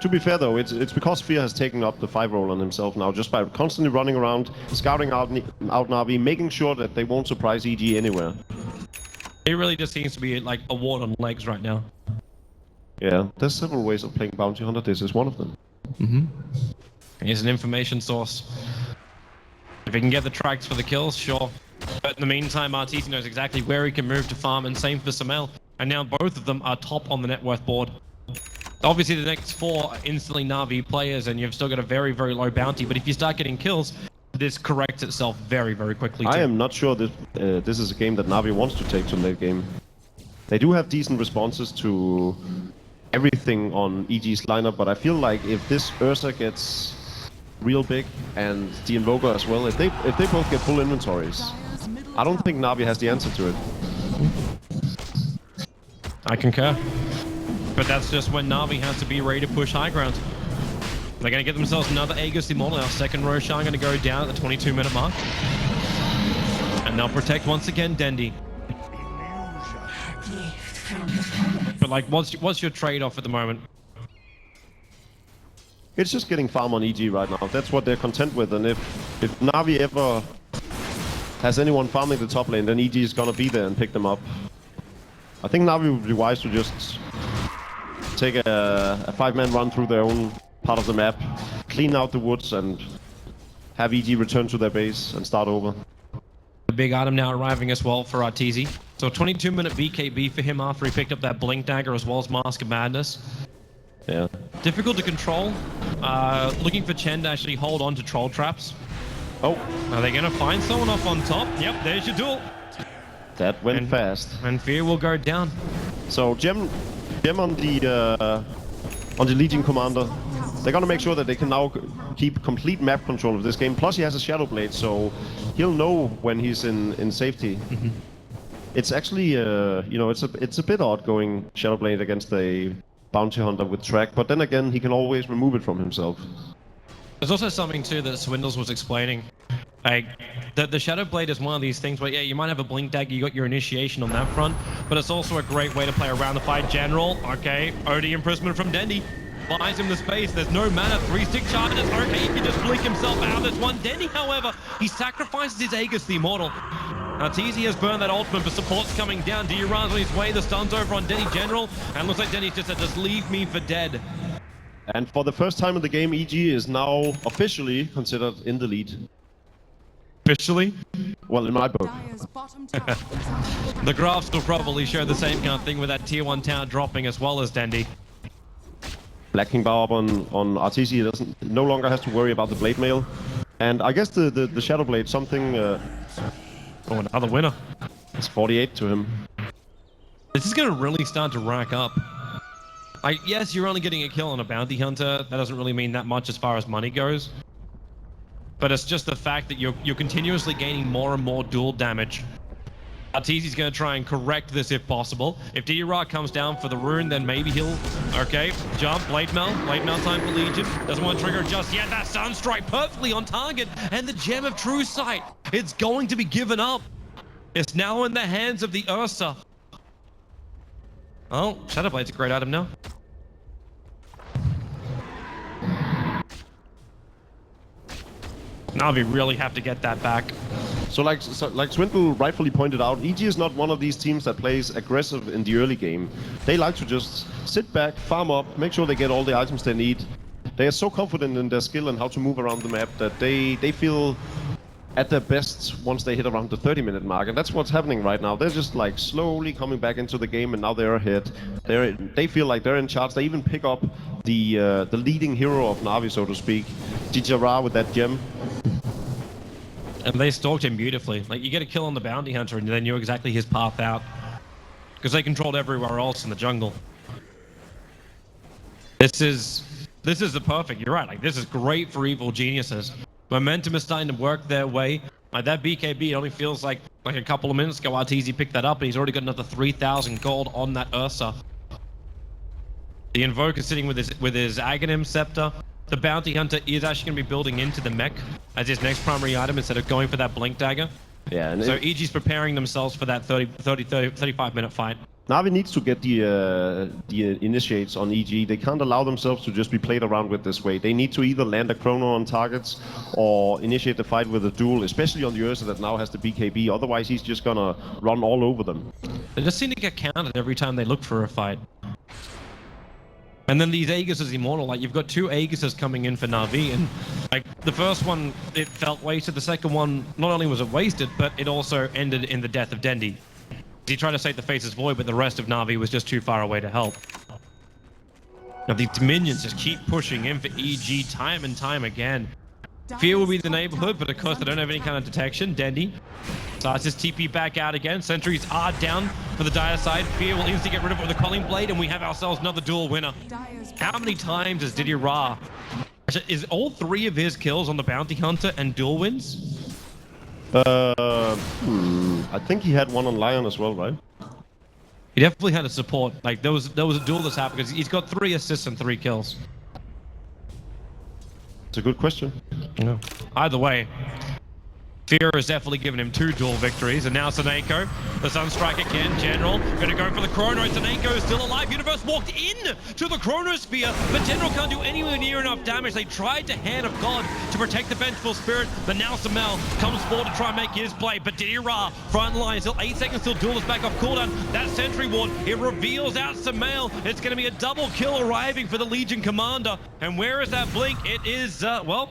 To be fair though, it's because Fear has taken up the 5 role on himself now, just by constantly running around, scouting out Na'Vi, making sure that they won't surprise EG anywhere. It really just seems to be like a wart on legs right now. Yeah, there's several ways of playing Bounty Hunter, this is one of them. Here's an information source. If he can get the tracks for the kills, sure. But in the meantime, RTC knows exactly where he can move to farm, and same for Samel. And now both of them are top on the net worth board. Obviously, the next 4 are instantly Na'Vi players, and you've still got a very, very low bounty. But if you start getting kills, this corrects itself very, very quickly. I am not sure that this is a game that Na'Vi wants to take to late game. They do have decent responses to everything on EG's lineup, but I feel like if this Ursa gets real big and the Invoker as well, if they both get full inventories, I don't think Na'Vi has the answer to it. I concur. But that's just when Na'Vi has to be ready to push high ground. They're going to get themselves another Aegis Immortal. Our second Roshan going to go down at the 22-minute mark. And they'll protect once again Dendi. but like, what's your trade-off at the moment? It's just getting farm on EG right now. That's what they're content with. And if Na'Vi ever has anyone farming the top lane, then EG is gonna be there and pick them up. I think Na'Vi would be wise to just take a 5-man run through their own part of the map, clean out the woods, and have EG return to their base and start over. The big item now arriving as well for Arteezy. So 22-minute BKB for him after he picked up that Blink Dagger as well as Mask of Madness. Yeah. Difficult to control. Looking for Chen to actually hold on to troll traps. Oh, Are they going to find someone off on top? Yep, there's your duel. that went fast. And Fear will go down. So Gem on the Legion commander. They're gonna make sure that they can now keep complete map control of this game. Plus he has a Shadow Blade, so he'll know when he's in safety. It's actually, you know, it's a bit odd going Shadow Blade against a bounty hunter with track, but then again, he can always remove it from himself. There's also something too that Swindles was explaining. Like, the Shadow Blade is one of these things where, yeah, you might have a Blink Dagger, you got your initiation on that front, but it's also a great way to play around the fight. General, okay, OD imprisonment from Dendy. Buys him the space, there's no mana, 3-stick charges, okay, he can just blink himself out, there's one. Dendy, however, he sacrifices his Aegis, the Immortal. Arteezy has burned that ultimate, but support's coming down. Dura's on his way, the stun's over on Dendy General, and looks like Denny's just said, just leave me for dead. And for the first time in the game, EG is now officially considered in the lead. Officially? Well, in my book. Dire's bottom tower is under attack. The graphs will probably show the same kind of thing with that tier 1 tower dropping as well as Dendy. Black King Bow up on Arteezy no longer has to worry about the Blade Mail. And I guess the Shadow Blade, something... Oh, another winner. It's 48 to him. This is going to really start to rack up. Yes, you're only getting a kill on a bounty hunter. That doesn't really mean that much as far as money goes. But it's just the fact that you're continuously gaining more and more dual damage. Arteezy's going to try and correct this if possible. If Dura comes down for the rune, then maybe he'll... Okay, jump, Blade Mail time for Legion. Doesn't want to trigger just yet. That Sunstrike perfectly on target. And the Gem of True Sight. It's going to be given up. It's now in the hands of the Ursa. Oh, Shadow Blade's a great item now. Na'Vi really have to get that back. So like Swindle rightfully pointed out, EG is not one of these teams that plays aggressive in the early game. They like to just sit back, farm up, make sure they get all the items they need. They are so confident in their skill and how to move around the map that they feel at their best once they hit around the 30-minute mark, and that's what's happening right now. They're just like slowly coming back into the game, and now they're ahead. They feel like they're in charge. They even pick up the leading hero of Na'Vi, so to speak, Jijara with that gem. And they stalked him beautifully. Like, you get a kill on the bounty hunter, and they knew exactly his path out, because they controlled everywhere else in the jungle. This is the perfect. You're right. Like, this is great for evil geniuses. Momentum is starting to work their way. Like, that BKB, it only feels like a couple of minutes ago, Arteezy picked that up, and he's already got another 3,000 gold on that Ursa. The Invoker sitting with his Aghanim Scepter. The Bounty Hunter is actually going to be building into the mech as his next primary item instead of going for that Blink Dagger. Yeah, and so EG's preparing themselves for that 35-minute fight. Na'Vi needs to get the initiates on EG. They can't allow themselves to just be played around with this way. They need to either land a chrono on targets or initiate the fight with a duel, especially on the Ursa that now has the BKB. Otherwise, he's just gonna run all over them. They just seem to get counted every time they look for a fight. And then these Aegis is Immortal. Like, you've got two Aegises coming in for Na'Vi, and like the first one, it felt wasted. The second one, not only was it wasted, but it also ended in the death of Dendy. He tried to save the Faceless Void, but the rest of Na'Vi was just too far away to help. Now these minions just keep pushing in for EG time and time again. Fear will be the neighborhood, but of course they don't have any kind of detection. Dendy starts his TP back out again. Sentries are down for the Dire side. Fear will instantly get rid of it with a Calling Blade, and we have ourselves another duel winner. How many times has Diddy Ra... Is all three of his kills on the Bounty Hunter and duel wins? I think he had one on Lion as well, right? He definitely had a support. Like, there was a duel that's happened because he's got 3 assists and 3 kills. It's a good question. Yeah. Either way, Fear has definitely given him 2 duel victories, and now Seneko, the Sunstrike again, General, gonna go for the Chrono. Seneko is still alive. Universe walked in to the Chronosphere, but General can't do anywhere near enough damage. They tried to Hand of God to protect the Vengeful Spirit, but now Samel comes forward to try and make his play. But Diddy Ra, front line, still 8 seconds till duel is back off cooldown. That Sentry Ward, it reveals out Samel. It's gonna be a double kill arriving for the Legion Commander. And where is that blink? It is, well,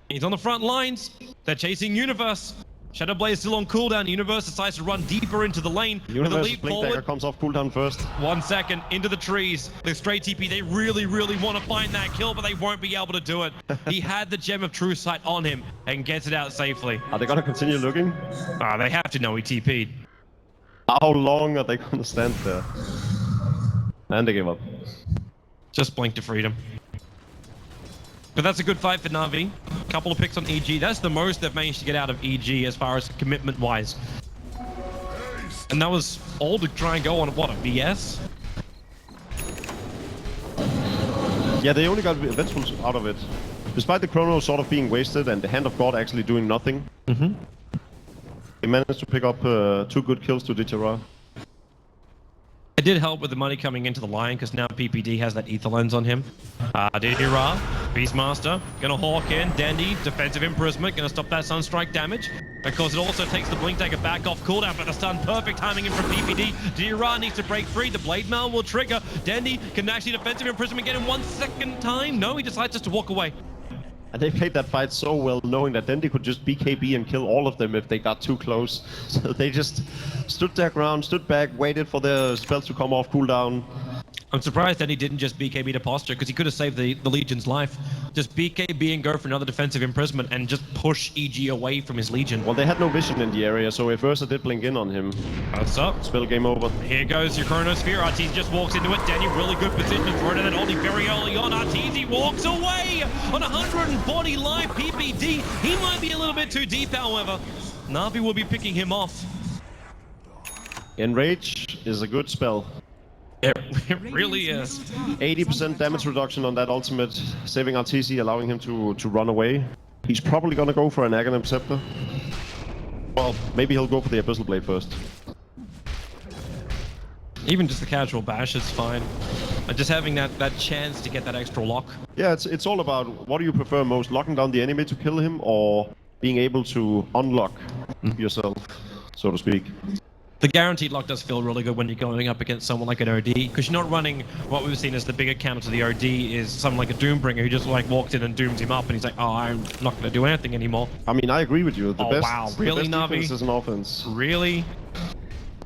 he's on the front lines. They're chasing Universe. Shadowblade is still on cooldown. Universe decides to run deeper into the lane. With a leap Blink forward. Dagger comes off cooldown first. 1 second into the trees. The straight TP, they really want to find that kill, but they won't be able to do it. He had the Gem of True Sight on him and gets it out safely. Are they gonna continue looking? They have to know he TP'd. How long are they gonna stand there? And they give up. Just blink to freedom. But that's a good fight for Na'Vi. Couple of picks on EG. That's the most they've managed to get out of EG as far as commitment-wise. And that was all to try and go on, what, a VS? Yeah, they only got Vengeful out of it. Despite the Chrono sort of being wasted and the Hand of God actually doing nothing. They managed to pick up 2 good kills to Ditera. It did help with the money coming into the line because now PPD has that Ether Lens on him. Didira, Beastmaster, gonna hawk in. Dandy, defensive imprisonment, gonna stop that Sunstrike damage. Of course, it also takes the Blink Dagger back off cooldown, but the stun, perfect timing in from PPD. Didira needs to break free. The Blade Mail will trigger. Dandy can actually defensive imprisonment get in 1 second time. No, he decides just to walk away. And they played that fight so well, knowing that then they could just BKB and kill all of them if they got too close. So they just stood their ground, stood back, waited for their spells to come off cooldown. I'm surprised that he didn't just BKB to posture, because he could have saved the Legion's life. Just BKB and go for another defensive imprisonment and just push EG away from his Legion. Well, they had no vision in the area, so if Ursa did blink in on him, what's up? spell game over. Here goes your Chronosphere. Arteezy just walks into it. Danny, really good position to throw it in only very early on. Arteezy walks away on 140 life. PPD, he might be a little bit too deep, however. Na'Vi will be picking him off. Enrage is a good spell. It really is. 80% damage reduction on that ultimate, saving Arteezy, allowing him to run away. He's probably gonna go for an Aghanim Scepter. Well, maybe he'll go for the Abyssal Blade first. Even just the casual bash is fine. Just having that chance to get that extra lock. Yeah, it's all about what do you prefer most, locking down the enemy to kill him or being able to unlock yourself, so to speak. The guaranteed lock does feel really good when you're going up against someone like an OD, because you're not running what we've seen as the bigger counter to the OD is someone like a Doombringer who just like walks in and dooms him up and he's like, oh, I'm not going to do anything anymore. I mean, I agree with you. The best, wow, really, the best Na'Vi? defense is an offense. Really?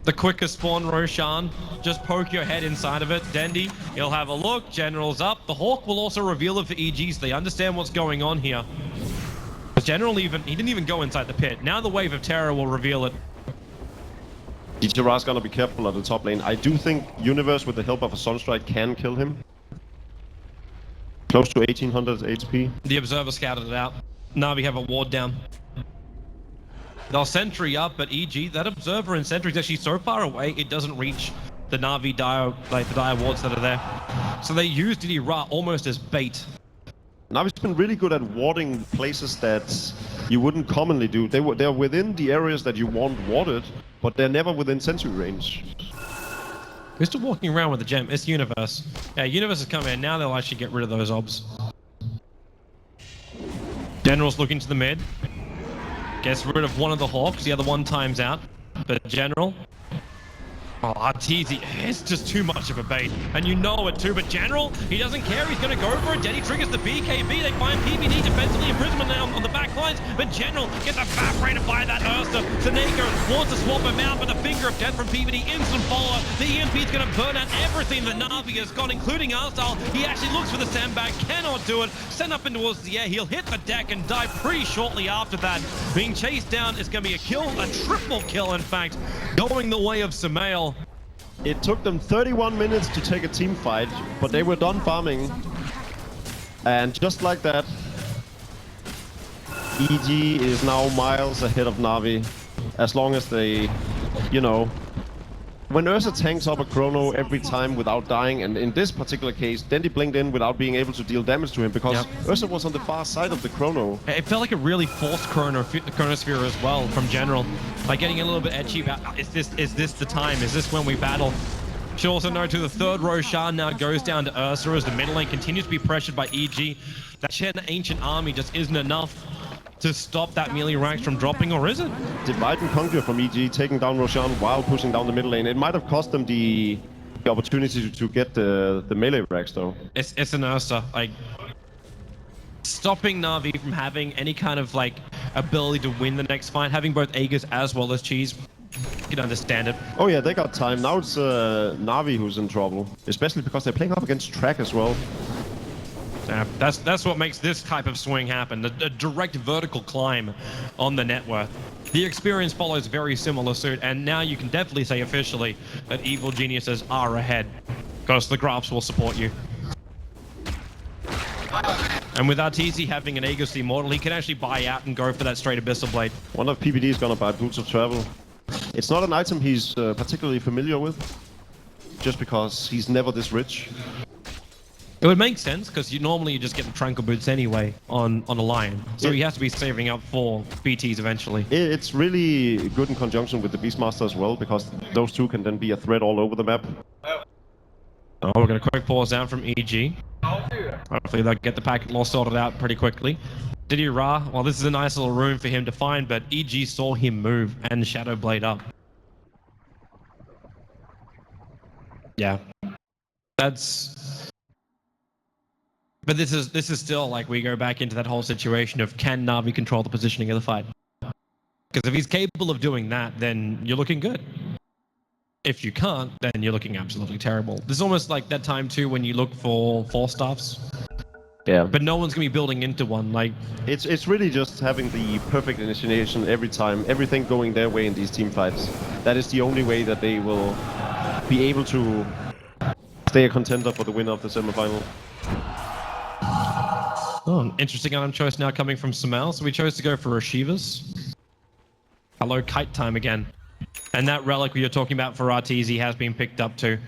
The quickest spawn, Roshan. Just poke your head inside of it. Dendy, he'll have a look. General's up. The Hawk will also reveal it for EG, so they understand what's going on here. General he didn't even go inside the pit. Now the Wave of Terror will reveal it. Ditera's gonna be careful at the top lane. I do think Universe, with the help of a Sunstrike, can kill him. Close to 1800 HP. The Observer scouted it out. Na'Vi have a ward down. They'll Sentry up, but EG, that Observer and Sentry is actually so far away, it doesn't reach the Na'Vi Dire, like the Dire wards that are there. So they use Diddy Ra almost as bait. Navi's been really good at warding places that you wouldn't commonly do. They're within the areas that you want warded, but they're never within sentry range. Who's still walking around with the gem? It's Universe. Yeah, Universe has come in. Now they'll actually get rid of those obs. General's looking to the mid. Gets rid of one of the Hawks. The other one times out. But General... Oh, Arteezy, it's just too much of a bait. And you know it too, but General, he doesn't care. He's going to go for it. Denny triggers the BKB. They find PPD defensively imprisonment now on the back lines. But General gets evaporated by that Ursa. Seneko wants to swap him out, but the finger of death from PPD, instant follow. The EMP's going to burn out everything that Na'Vi has got, including Arstal. He actually looks for the sandbag, cannot do it. Sent up into the air. He'll hit the deck and die pretty shortly after that. Being chased down is going to be a kill, a triple kill, in fact, going the way of Samael. It took them 31 minutes to take a team fight, but they were done farming. And just like that, EG is now miles ahead of Na'Vi. As long as they, you know, when Ursa tanks up a chrono every time without dying, and in this particular case, Dendi blinked in without being able to deal damage to him because Ursa was on the far side of the chrono. It felt like a really forced chronosphere as well from General. Like getting a little bit edgy about, is this the time? Is this when we battle? Should also note to the third Roshan now goes down to Ursa as the middle lane continues to be pressured by EG. That Chen Ancient Army just isn't enough to stop that melee ranks from dropping, or is it? Divide and conquer from EG, taking down Roshan while pushing down the middle lane. It might have cost them the opportunity to get the melee racks though. It's an Ursa, like stopping Na'Vi from having any kind of like ability to win the next fight, having both Aegis as well as Cheese. You can understand it. Oh yeah, they got time. Now it's Na'Vi who's in trouble, especially because they're playing up against Track as well. Yeah, that's what makes this type of swing happen. A direct vertical climb on the net worth. The experience follows very similar suit, and now you can definitely say officially that evil geniuses are ahead, because the graphs will support you. And with Arteezy having an Aegis Immortal, he can actually buy out and go for that straight Abyssal Blade. One of PPD is gonna buy Boots of Travel. It's not an item he's particularly familiar with, just because he's never this rich. It would make sense, because normally you just get the Tranquil Boots anyway on a Lion. So he has to be saving up for BTs eventually. It's really good in conjunction with the Beastmaster as well, because those two can then be a threat all over the map. Oh, we're going to quick pause down from EG. Hopefully they'll get the packet loss sorted out pretty quickly. Diddy Ra, well, this is a nice little room for him to find, but EG saw him move and Shadow Blade up. Yeah. But this is still like we go back into that whole situation of can Na'Vi control the positioning of the fight? Because if he's capable of doing that, then you're looking good. If you can't, then you're looking absolutely terrible. This is almost like that time too when you look for 4-staffs. Yeah. But no one's gonna be building into one. Like it's really just having the perfect initiation every time, everything going their way in these team fights. That is the only way that they will be able to stay a contender for the winner of the semifinal. Oh, an interesting item choice now coming from Samel. So we chose to go for Rashivas. Hello, Kite Time again. And that relic we were talking about for Arteezy has been picked up too.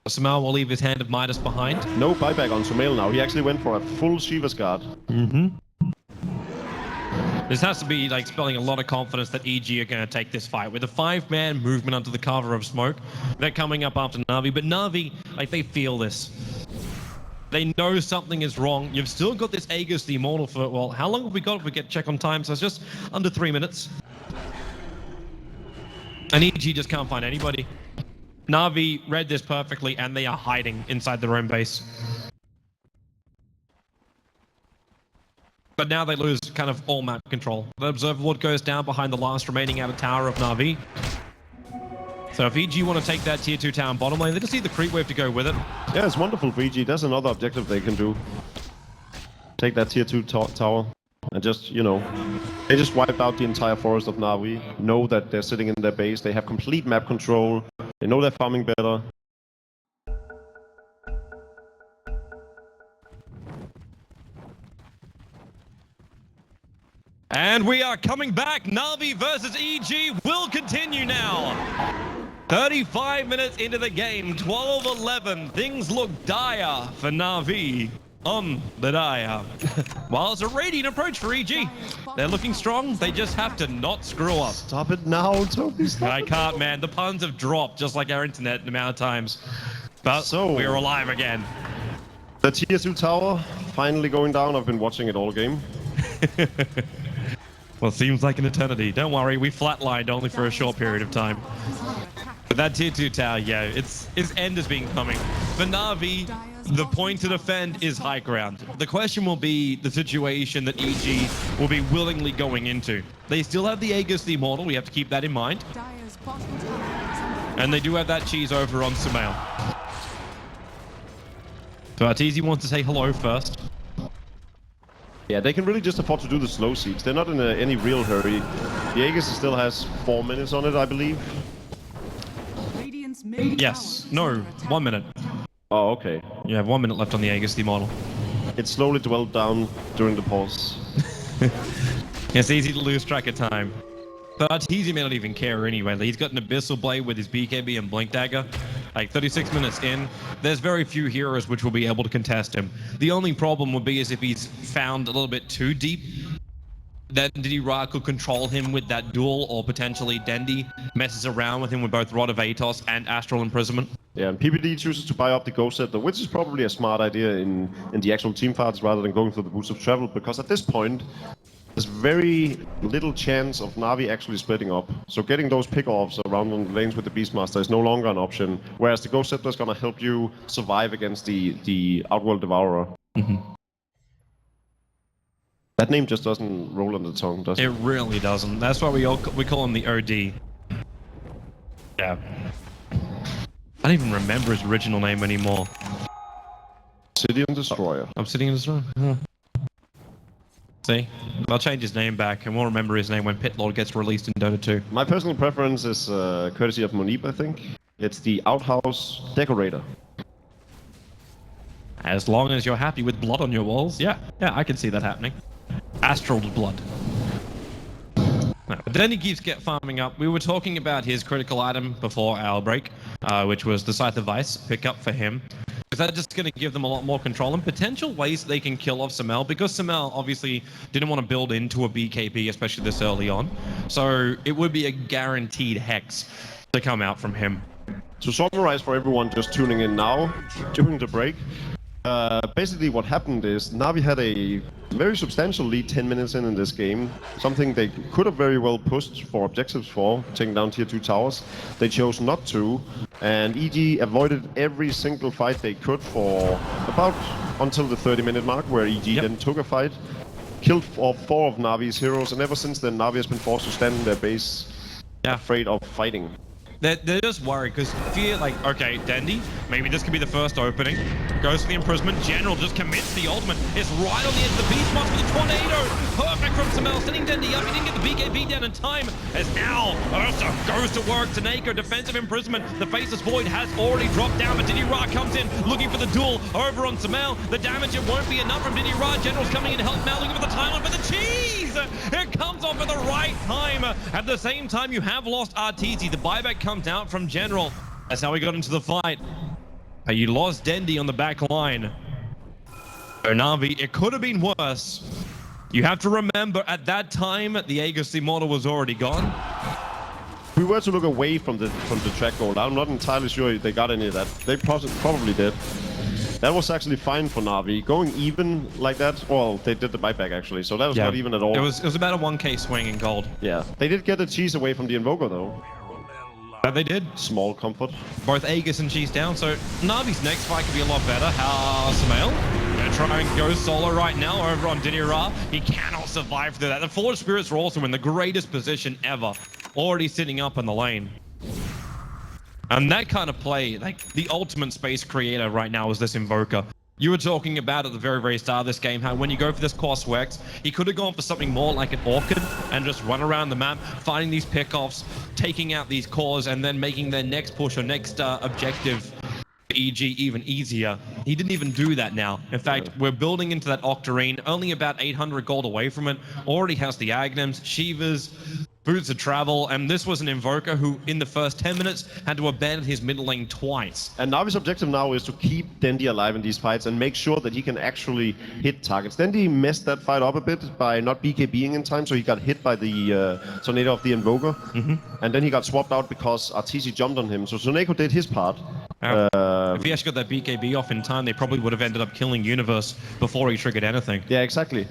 Samel will leave his Hand of Midas behind. No buyback on Sumail now. He actually went for a full Shiva's guard. This has to be like spelling a lot of confidence that EG are going to take this fight. With a 5-man movement under the cover of smoke, they're coming up after Na'Vi. But Na'Vi, like, they feel this. They know something is wrong. You've still got this Aegis the Immortal for, well, how long have we got if we get check on time? So it's just under 3 minutes. And EG just can't find anybody. Na'Vi read this perfectly, and they are hiding inside their own base. But now they lose kind of all map control. The Observer Lord goes down behind the last remaining outer tower of Na'Vi. So if EG want to take that tier 2 town bottom lane, they just need the creep wave to go with it. Yeah, it's wonderful for EG. That's another objective they can do. Take that tier 2 tower. And just, you know, they just wiped out the entire forest of Na'Vi. Know that they're sitting in their base. They have complete map control. They know they're farming better. And we are coming back. Na'Vi versus EG will continue now. 35 minutes into the game, 12-11. Things look dire for Na'Vi on the dire. While it's a radiant approach for EG. They're looking strong. They just have to not screw up. Stop it now, Toby. I can't, man. The puns have dropped just like our internet the amount of times. But so, we're alive again. The tier 2 tower finally going down. I've been watching it all game. Well, it seems like an eternity. Don't worry, we flatlined only for a short period of time. But that tier 2 tower, yeah, its end has been coming. For Na'Vi, the point to defend is high ground. The question will be the situation that EG will be willingly going into. They still have the Aegis the Immortal, we have to keep that in mind. And they do have that cheese over on Sumail. So Arteezy wants to say hello first. Yeah, they can really just afford to do the slow siege. They're not in any real hurry. The Aegis still has 4 minutes on it, I believe. Yes. No, 1 minute. Oh, okay. You have 1 minute left on the Aegis the Immortal. It slowly dwelled down during the pause. It's easy to lose track of time. But Arteezy may not even care anyway. He's got an Abyssal Blade with his BKB and Blink Dagger. Like 36 minutes in, there's very few heroes which will be able to contest him. The only problem would be is if he's found a little bit too deep, then Diddy could control him with that duel, or potentially Dendi messes around with him with both Rod of Atos and Astral Imprisonment. Yeah, and PPD chooses to buy up the Ghost Scepter, which is probably a smart idea in the actual team fights rather than going for the boost of travel, because at this point, there's very little chance of Na'Vi actually splitting up. So getting those pick-offs around on the lanes with the Beastmaster is no longer an option, whereas the Ghost Scepter is going to help you survive against the Outworld Devourer. That name just doesn't roll on the tongue, does it? It really doesn't. That's why we call him the OD. Yeah. I don't even remember his original name anymore. Obsidian Destroyer. Obsidian Destroyer? Huh. See? I'll change his name back, and we'll remember his name when Pit Lord gets released in Dota 2. My personal preference is courtesy of Monip, I think. It's the Outhouse Decorator. As long as you're happy with blood on your walls, yeah, I can see that happening. Astral blood. No, but then he keeps farming up. We were talking about his critical item before our break, which was the Scythe of Ice pickup for him. Is that just going to give them a lot more control and potential ways they can kill off Samel? Because Samel obviously didn't want to build into a BKB, especially this early on. So it would be a guaranteed hex to come out from him. To summarize for everyone just tuning in now, during the break, basically what happened is Na'Vi had a very substantial lead 10 minutes in this game, something they could have very well pushed for objectives for, taking down tier 2 towers. They chose not to, and EG avoided every single fight they could for about until the 30-minute mark, where EG then took a fight, killed 4 of Na'Vi's heroes, and ever since then Na'Vi has been forced to stand in their base, afraid of fighting. They're just worried because fear, like, okay, Dendi, maybe this could be the first opening. Goes for the Imprisonment. General just commits the ultimate. It's right on the edge of the Beastmaster with a tornado. Perfect from Samel, sending Dendi up. He didn't get the BKB down in time. As now, Ursa goes to work. Taneko, defensive Imprisonment. The Faceless Void has already dropped down, but Diddy Ra comes in looking for the duel over on Samel. The damage, it won't be enough from Diddy Ra. General's coming in to help Mel, looking for the time for the cheese. It comes off at the right time. At the same time, you have lost Arteezy. The buyback comes out from General. That's how we got into the fight. You lost Dendi on the back line. Na'Vi, it could have been worse. You have to remember, at that time, the Aegis model was already gone. If we were to look away from the track goal, I'm not entirely sure they got any of that. They probably did. That was actually fine for Na'Vi. Going even like that, well, they did the buyback actually, so that was not even at all. It was about a 1k swing in gold. Yeah, they did get the cheese away from the Invoker though. They did. Small comfort. Both Aegis and Cheese down, so Na'Vi's next fight could be a lot better. Samel gonna try and go solo right now over on Diddy Ra. He cannot survive through that. The Forged Spirits are also in the greatest position ever, already sitting up in the lane. And that kind of play, like the ultimate space creator right now is this Invoker. You were talking about at the very, very start of this game how when you go for this Course Wax, he could have gone for something more like an Orchid and just run around the map, finding these pickoffs, taking out these cores, and then making their next push or next objective, EG, even easier. He didn't even do that now. In fact, we're building into that Octarine, only about 800 gold away from it, already has the Agnums, Shivas, Boots of Travel, and this was an Invoker who, in the first 10 minutes, had to abandon his middle lane twice. And Na'Vi's objective now is to keep Dendi alive in these fights and make sure that he can actually hit targets. Dendi messed that fight up a bit by not BKBing in time, so he got hit by the Tornado of the Invoker. And then he got swapped out because Arteezy jumped on him, so Soneko did his part. If he actually got that BKB off in time, they probably would have ended up killing Universe before he triggered anything. Yeah, exactly.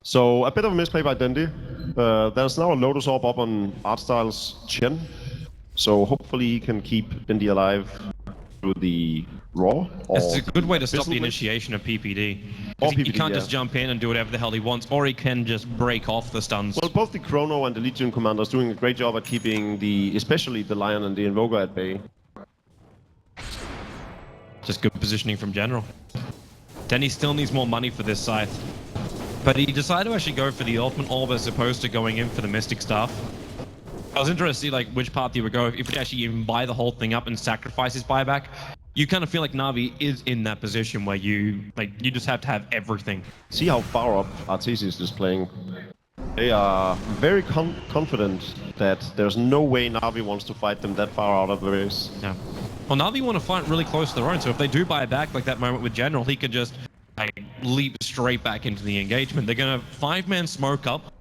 So, a bit of a misplay by Dendi. There's now a Lotus Orb up on Artstyle's chin. So, hopefully he can keep Dendi alive through the Raw. It's a good way to stop the initiation of PPD. He can't just jump in and do whatever the hell he wants, or he can just break off the stuns. Well, both the Chrono and the Legion Commanders doing a great job at keeping especially the Lion and the Invoker at bay. Just good positioning from General. Denny still needs more money for this Scythe. But he decided to actually go for the Ultimate Orb as opposed to going in for the Mystic Staff. I was interested to see like which path he would go. If he actually even buy the whole thing up and sacrifice his buyback. You kind of feel like Na'Vi is in that position where you just have to have everything. See how far up Arteezy is just playing. They are very confident that there's no way Na'Vi wants to fight them that far out of the race. Yeah. Well, Na'Vi want to fight really close to their own, so if they do buy back, like that moment with General, he can just like leap straight back into the engagement. They're going to 5-man smoke up.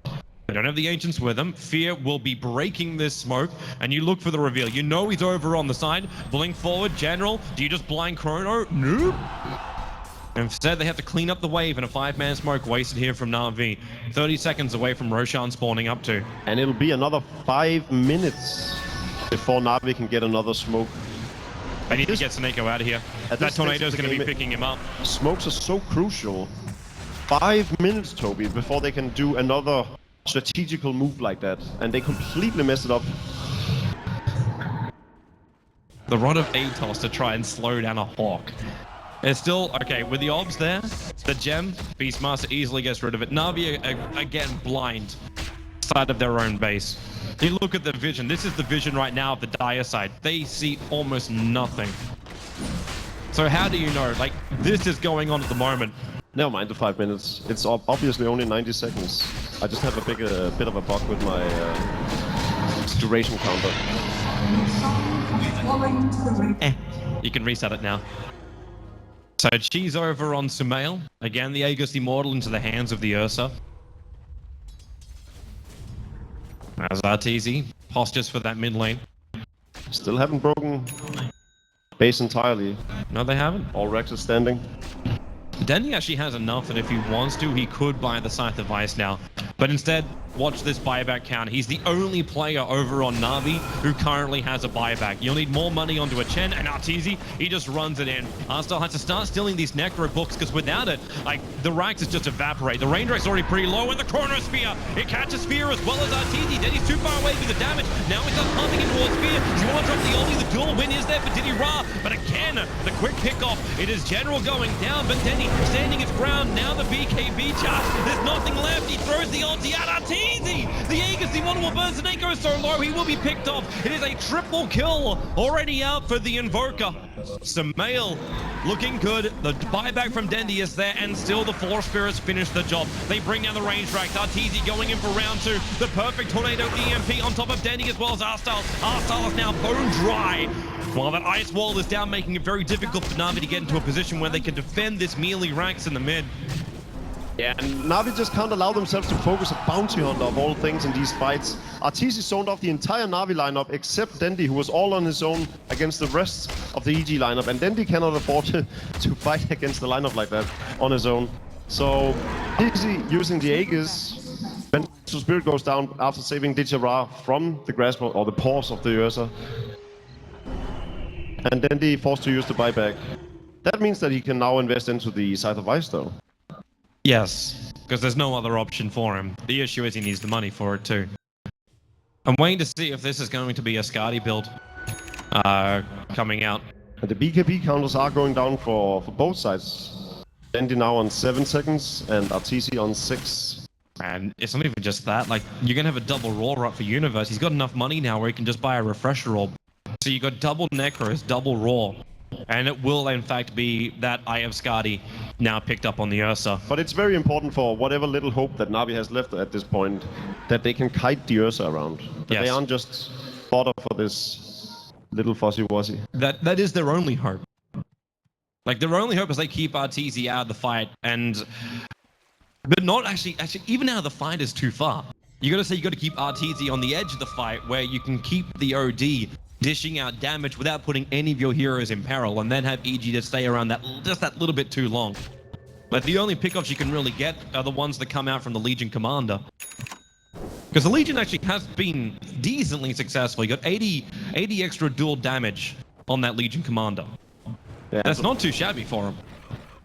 They don't have the Ancients with them. Fear will be breaking this smoke, and you look for the reveal. You know he's over on the side. Blink forward, General. Do you just blind Chrono? Nope. Instead, they have to clean up the wave in a 5-man smoke wasted here from Na'Vi. 30 seconds away from Roshan spawning up to. And it'll be another 5 minutes before Na'Vi can get another smoke. They need to get Seneko out of here. That tornado is going to be picking him up. Smokes are so crucial. 5 minutes, Toby, before they can do another strategical move like that. And they completely messed it up. The Rod of Atos to try and slow down a Hawk. It's still, okay, with the obs there, the gem, Beastmaster easily gets rid of it. Na'Vi, again, blind. Side of their own base. You look at the vision. This is the vision right now of the Dire side. They see almost nothing. So how do you know? Like, this is going on at the moment. Never mind the 5 minutes. It's obviously only 90 seconds. I just have a bit of a bug with my duration counter. You can reset it now. So she's over on Sumail. Again, the Aegis Immortal into the hands of the Ursa. As RTZ postures for that mid lane. Still haven't broken base entirely. No, they haven't. All Rex is standing. Denny actually has enough that if he wants to, he could buy the Scythe of Ice now. But instead, watch this buyback count. He's the only player over on Na'Vi who currently has a buyback. You'll need more money onto a Chen, and Arteezy, he just runs it in. Arstal has to start stealing these Necro books, because without it, like, the Rax is just evaporate. The range rate's already pretty low, and the Chronosphere, it catches Fear as well as Arteezy. Denny's too far away for the damage. Now he starts pumping in towards Fear. He's going to drop the ulti. The dual win is there for Diddy Ra, but again, the quick pickoff. It is General going down, but Denny standing his ground. Now the BKB charge. There's nothing left. He throws the ulti at Arteezy. The Aegis Immortal will burn. Seneko is so low, he will be picked off. It is a triple kill already out for the Invoker. Sumail looking good. The buyback from Dendy is there, and still the Four Spirits finish the job. They bring down the range rack. Arteezy going in for round 2. The perfect tornado EMP on top of Dendy as well as Arstal. Arstal is now bone dry. While that ice wall is down, making it very difficult for Na'Vi to get into a position where they can defend this melee Rax in the mid. Yeah, and Na'Vi just can't allow themselves to focus a bounty hunter of all things in these fights. Arteezy zoned off the entire Na'Vi lineup except Dendy, who was all on his own against the rest of the EG lineup. And Dendy cannot afford to fight against the lineup like that on his own. So, Arteezy using the Aegis, when Spirit goes down after saving Didjara from the grasp or the paws of the Ursa. And Dendy forced to use the buyback. That means that he can now invest into the Scythe of Ice, though. Yes, because there's no other option for him. The issue is he needs the money for it too. I'm waiting to see if this is going to be a Skadi build coming out. And the BKB counters are going down for both sides. Dendy now on 7 seconds and Arteezy on 6. And it's not even just that, like, you're going to have a double roar up for Universe. He's got enough money now where he can just buy a refresher orb. So you got double Necros, double roar. And it will, in fact, be that Eye of Skadi now picked up on the Ursa. But it's very important for whatever little hope that Na'Vi has left at this point, that they can kite the Ursa around. That Yes. they aren't just fodder for this little fuzzy-wuzzy. That is their only hope. Like, their only hope is they keep Arteezy out of the fight, but not actually, even out of the fight is too far. You gotta say you gotta keep Arteezy on the edge of the fight where you can keep the OD dishing out damage without putting any of your heroes in peril, and then have EG to stay around that just that little bit too long. Like, the only pickoffs you can really get are the ones that come out from the Legion Commander. Because the Legion actually has been decently successful. You got 80 extra dual damage on that Legion Commander. Yeah, That's not too shabby for him.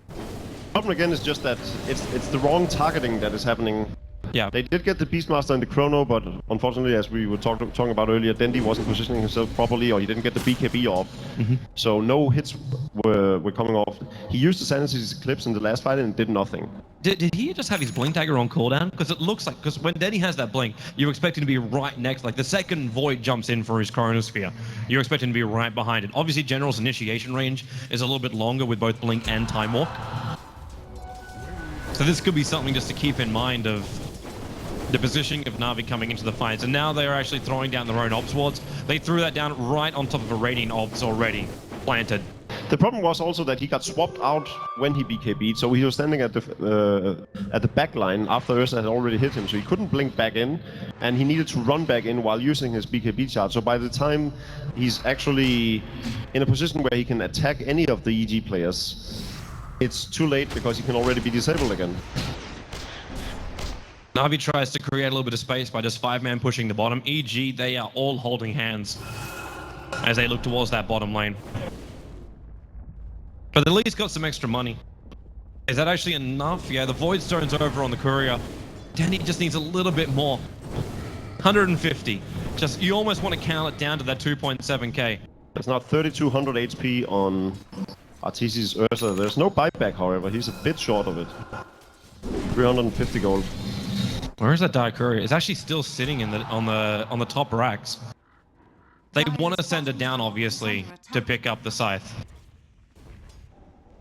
The problem again is just that it's the wrong targeting that is happening. Yeah. They did get the Beastmaster and the Chrono, but unfortunately, as we were talking about earlier, Dendy wasn't positioning himself properly, or he didn't get the BKB off. So no hits were coming off. He used the Sanity's Eclipse in the last fight and it did nothing. Did he just have his Blink Dagger on cooldown? Because it looks like, because when Denny has that Blink, you expect him to be right next. Like, the second Void jumps in for his Chronosphere, you expect him to be right behind it. Obviously, General's initiation range is a little bit longer with both Blink and Time Walk. So this could be something just to keep in mind of the positioning of Na'Vi coming into the fight. So now they are actually throwing down their own obs wards. They threw that down right on top of a Radiant obs already planted. The problem was also that he got swapped out when he BKB'd, so he was standing at the back line after Ursa had already hit him, so he couldn't blink back in, and he needed to run back in while using his BKB charge. So by the time he's actually in a position where he can attack any of the EG players, it's too late because he can already be disabled again. Na'Vi tries to create a little bit of space by just 5-man pushing the bottom. EG, they are all holding hands as they look towards that bottom lane. But at least got some extra money. Is that actually enough? Yeah, the Void Stone's over on the Courier. Danny just needs a little bit more. 150. Just, you almost want to count it down to that 2.7k. There's now 3200 HP on Artesi's Ursa. There's no buyback, however. He's a bit short of it. 350 gold. Where is that Dire Courier? It's actually still sitting in on the top racks. They want to send it down, obviously, to pick up the Scythe.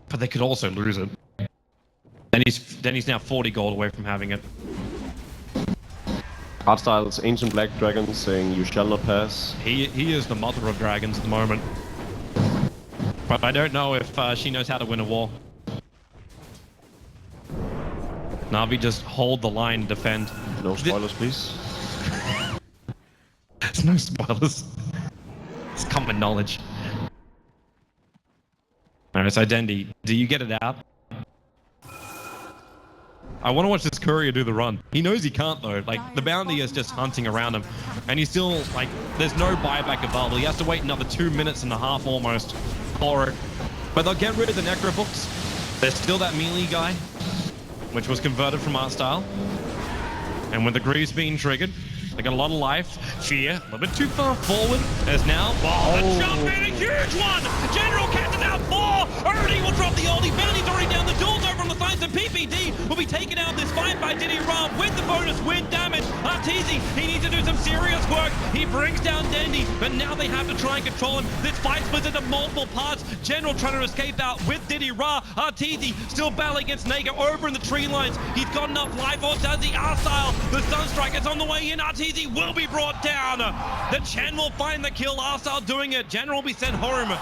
But they could also lose it. Then he's now 40 gold away from having it. Artstyle's Ancient Black Dragon saying you shall not pass. He is the mother of dragons at the moment. But I don't know if she knows how to win a war. Na'Vi just hold the line and defend. No spoilers, please. There's no spoilers. It's common knowledge. Alright, so Dendi, do you get it out? I want to watch this Courier do the run. He knows he can't though. Like, the bounty is just hunting around him. And he's still, like, there's no buyback available. He has to wait another 2.5 minutes almost for it. But they'll get rid of the Necro books. There's still that melee guy, which was converted from Artstyle. And with the Greaves being triggered, they got a lot of life. Fear, a little bit too far forward. As now, the jump in, a huge one! General catches out 4! Already will drop the oldie. Bounty's already down. The doors over on the side, so PPD will be taken out this fight by Diddy Ram with the bonus, with damage. Arteezy, he needs to do some serious work. He brings down Dendi, but now they have to try and control him. This fight splits into multiple parts. General trying to escape out with Diddy Ra. Arteezy still battling against Naga over in the tree lines. He's got enough life, or does he? Arstyle, the Sunstrike is on the way in. Arteezy will be brought down. The Chen will find the kill. Arstyle doing it. General will be sent home.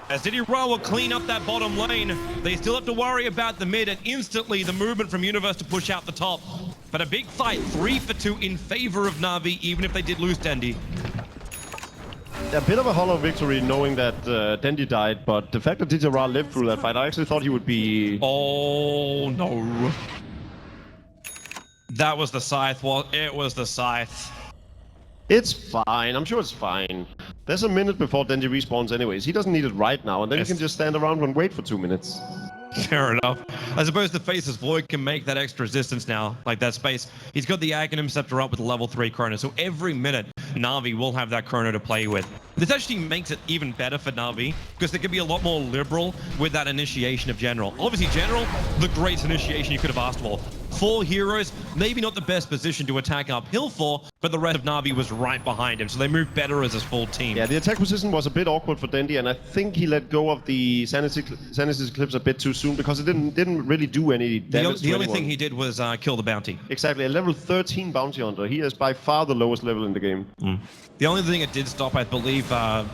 As Diddy Ra will clean up that bottom lane, they still have to worry about the mid, and instantly the movement from Universe to push out the top. But a big fight, 3 for 2 in favor of Na'Vi, even if they did lose Dendi. A bit of a hollow victory knowing that Dendi died, but the fact that Diddy Ra lived through that fight, I actually thought he would be... Oh no. That was the Scythe. Well, it was the Scythe. It's fine. I'm sure it's fine. There's a minute before Dendi respawns anyways. He doesn't need it right now, and then he can just stand around and wait for 2 minutes. Fair enough. I suppose the Faceless Void can make that extra resistance now, like that space. He's got the Aghanim Scepter up with a level 3 Chrono, so every minute Na'Vi will have that Chrono to play with. This actually makes it even better for Na'Vi, because they can be a lot more liberal with that initiation of General. Obviously, General, the greatest initiation you could have asked for. 4 heroes, maybe not the best position to attack uphill for, but the rest of Na'Vi was right behind him, so they moved better as a full team. Yeah, the attack position was a bit awkward for Dendi, and I think he let go of the Sanity Eclipse a bit too soon, because it didn't really do any damage The only thing he did was kill the bounty. Exactly, a level 13 bounty hunter. He is by far the lowest level in the game. The only thing it did stop, I believe,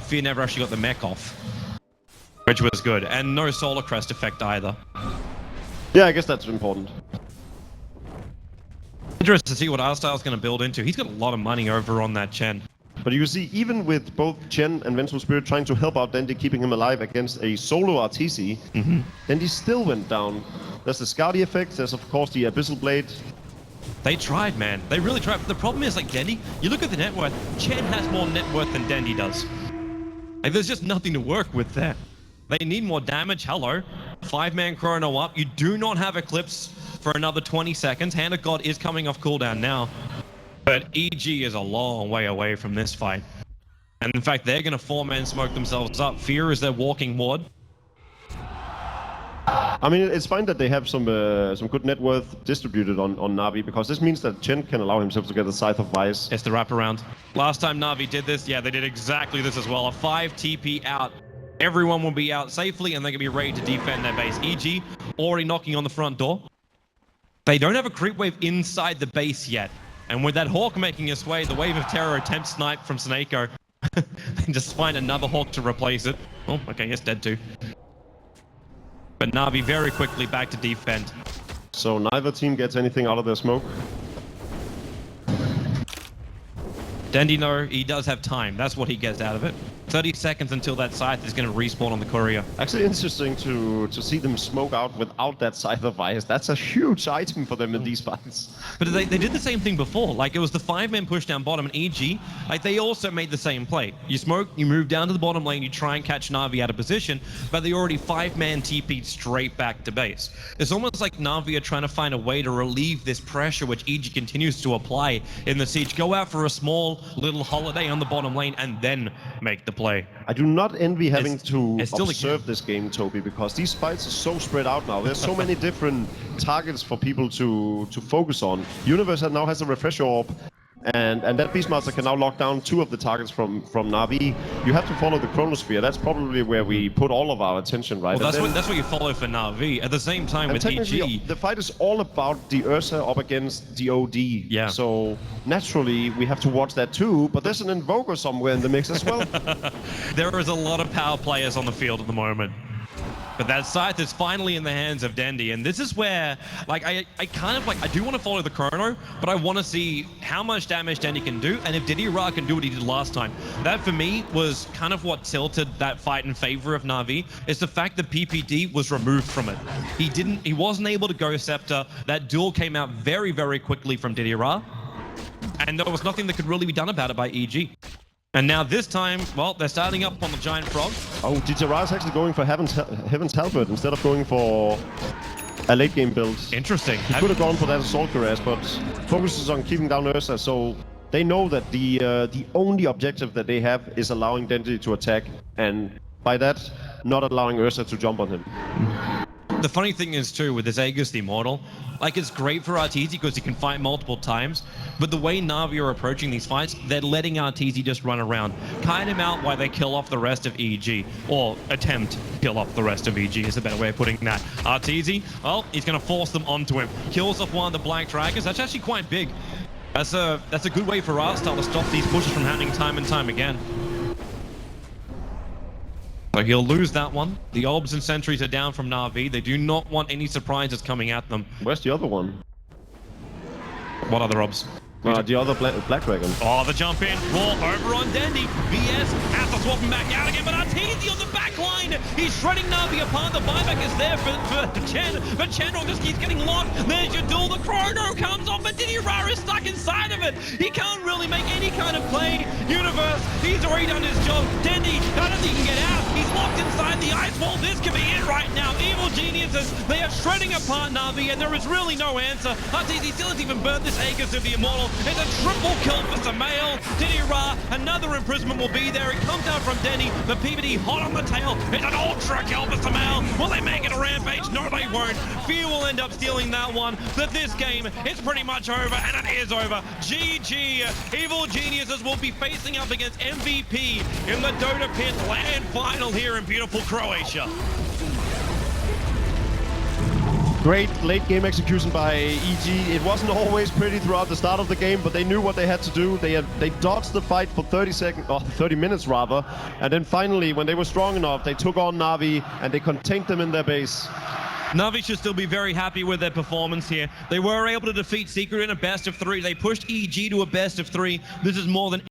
Fear never actually got the mech off, which was good, and no Solar Crest effect either. Yeah, I guess that's important. Interesting to see what Arstyle's going to build into. He's got a lot of money over on that Chen. But you see, even with both Chen and Vengeful Spirit trying to help out Dendi, keeping him alive against a solo RTC, Dendi still went down. There's the Skadi effect, there's of course the Abyssal Blade. They tried, man. They really tried. But the problem is, like, Dendi, you look at the net worth, Chen has more net worth than Dendi does. Like, there's just nothing to work with there. They need more damage. Hello. 5-man Chrono up. You do not have Eclipse for another 20 seconds. Hand of God is coming off cooldown now. But EG is a long way away from this fight. And in fact, they're going to 4-man smoke themselves up. Fear is their walking ward. I mean, it's fine that they have some good net worth distributed on Na'Vi, because this means that Chen can allow himself to get the Scythe of Vice. It's the wraparound. Last time Na'Vi did this, yeah, they did exactly this as well. A 5 TP out. Everyone will be out safely, and they're going to be ready to defend their base. EG already knocking on the front door. They don't have a creep wave inside the base yet. And with that Hawk making its way, the Wave of Terror attempt snipe from Snako. And just find another Hawk to replace it. Oh, okay, it's dead too. But Na'Vi very quickly back to defend. So neither team gets anything out of their smoke. Dendy, no, he does have time. That's what he gets out of it. 30 seconds until that Scythe is going to respawn on the courier. Actually interesting to see them smoke out without that Scythe of Ice. That's a huge item for them in these fights. But they did the same thing before. Like, it was the 5-man push down bottom, and EG, like, they also made the same play. You smoke, you move down to the bottom lane, you try and catch Na'Vi out of position, but they already 5-man TP'd straight back to base. It's almost like Na'Vi are trying to find a way to relieve this pressure which EG continues to apply in the siege. Go out for a small little holiday on the bottom lane and then make the play. I do not envy having to it's still observe this game, Toby, because these fights are so spread out now. There's so many different targets for people to focus on. Universe now has a refresher orb, and that Beastmaster can now lock down 2 of the targets from Na'Vi. You have to follow the Chronosphere. That's probably where we put all of our attention, right? Well, that's what you follow for Na'Vi. At the same time with EG... the fight is all about the Ursa up against the OD. Yeah. So naturally, we have to watch that too, but there's an Invoker somewhere in the mix as well. There is a lot of power players on the field at the moment. But that Scythe is finally in the hands of Dendy, and this is where, like, I kind of, like, I do want to follow the chrono, but I want to see how much damage Dendy can do, and if Diddy Ra can do what he did last time. That, for me, was kind of what tilted that fight in favor of Na'Vi, is the fact that PPD was removed from it. He wasn't able to go Scepter. That duel came out very, very quickly from Diddy Ra, and there was nothing that could really be done about it by EG. And now this time, well, they're starting up on the Giant Frog. Oh, DJ Ra is actually going for Heaven's Halberd instead of going for a late game build. Interesting. He could have gone for that Assault Cuirass, but focuses on keeping down Ursa, so they know that the only objective that they have is allowing Dendy to attack, and by that, not allowing Ursa to jump on him. The funny thing is, too, with this Aegis the Immortal, like, it's great for Arteezy because he can fight multiple times, but the way Na'Vi are approaching these fights, they're letting Arteezy just run around, kite him out while they kill off the rest of EG, or attempt to kill off the rest of EG is a better way of putting that. Arteezy, well, he's going to force them onto him, kills off one of the Black Dragons. That's actually quite big. That's a good way for Arstal to stop these pushes from happening time and time again. So he'll lose that one. The Orbs and Sentries are down from Na'Vi. They do not want any surprises coming at them. Where's the other one? What other Orbs? The other Black Dragon. Oh, the jump in. Raw over on Dendy. VS has to swap him back out again, but Arteezy on the back line. He's shredding Na'Vi apart. The buyback is there for Chen, but Chenril just keeps getting locked. There's your duel. The chrono comes off, but Diddy Ra is stuck inside of it. He can't really make any kind of play. Universe, he's already done his job. Dendy, I don't think he can get out. He's locked inside the ice wall. This could be it right now. Evil geniuses, they are shredding apart Na'Vi, and there is really no answer. Arteezy still hasn't even burnt this Aegis of the Immortal. It's a triple kill for Samael. Diddy Ra, another imprisonment will be there. It comes out from Denny. The PPD hot on the tail. It's an ultra kill for Samael. Will they make it a rampage? No, they won't. Fear will end up stealing that one. But this game is pretty much over, and it is over. GG. Evil Geniuses will be facing up against MVP in the Dota Pit Land Final here in beautiful Croatia. Great late game execution by EG. It wasn't always pretty throughout the start of the game, but they knew what they had to do. They dodged the fight for 30 minutes rather, and then finally, when they were strong enough, they took on Na'Vi and they contained them in their base. Na'Vi should still be very happy with their performance here. They were able to defeat Secret in a best of 3. They pushed EG to a best of 3. This is more than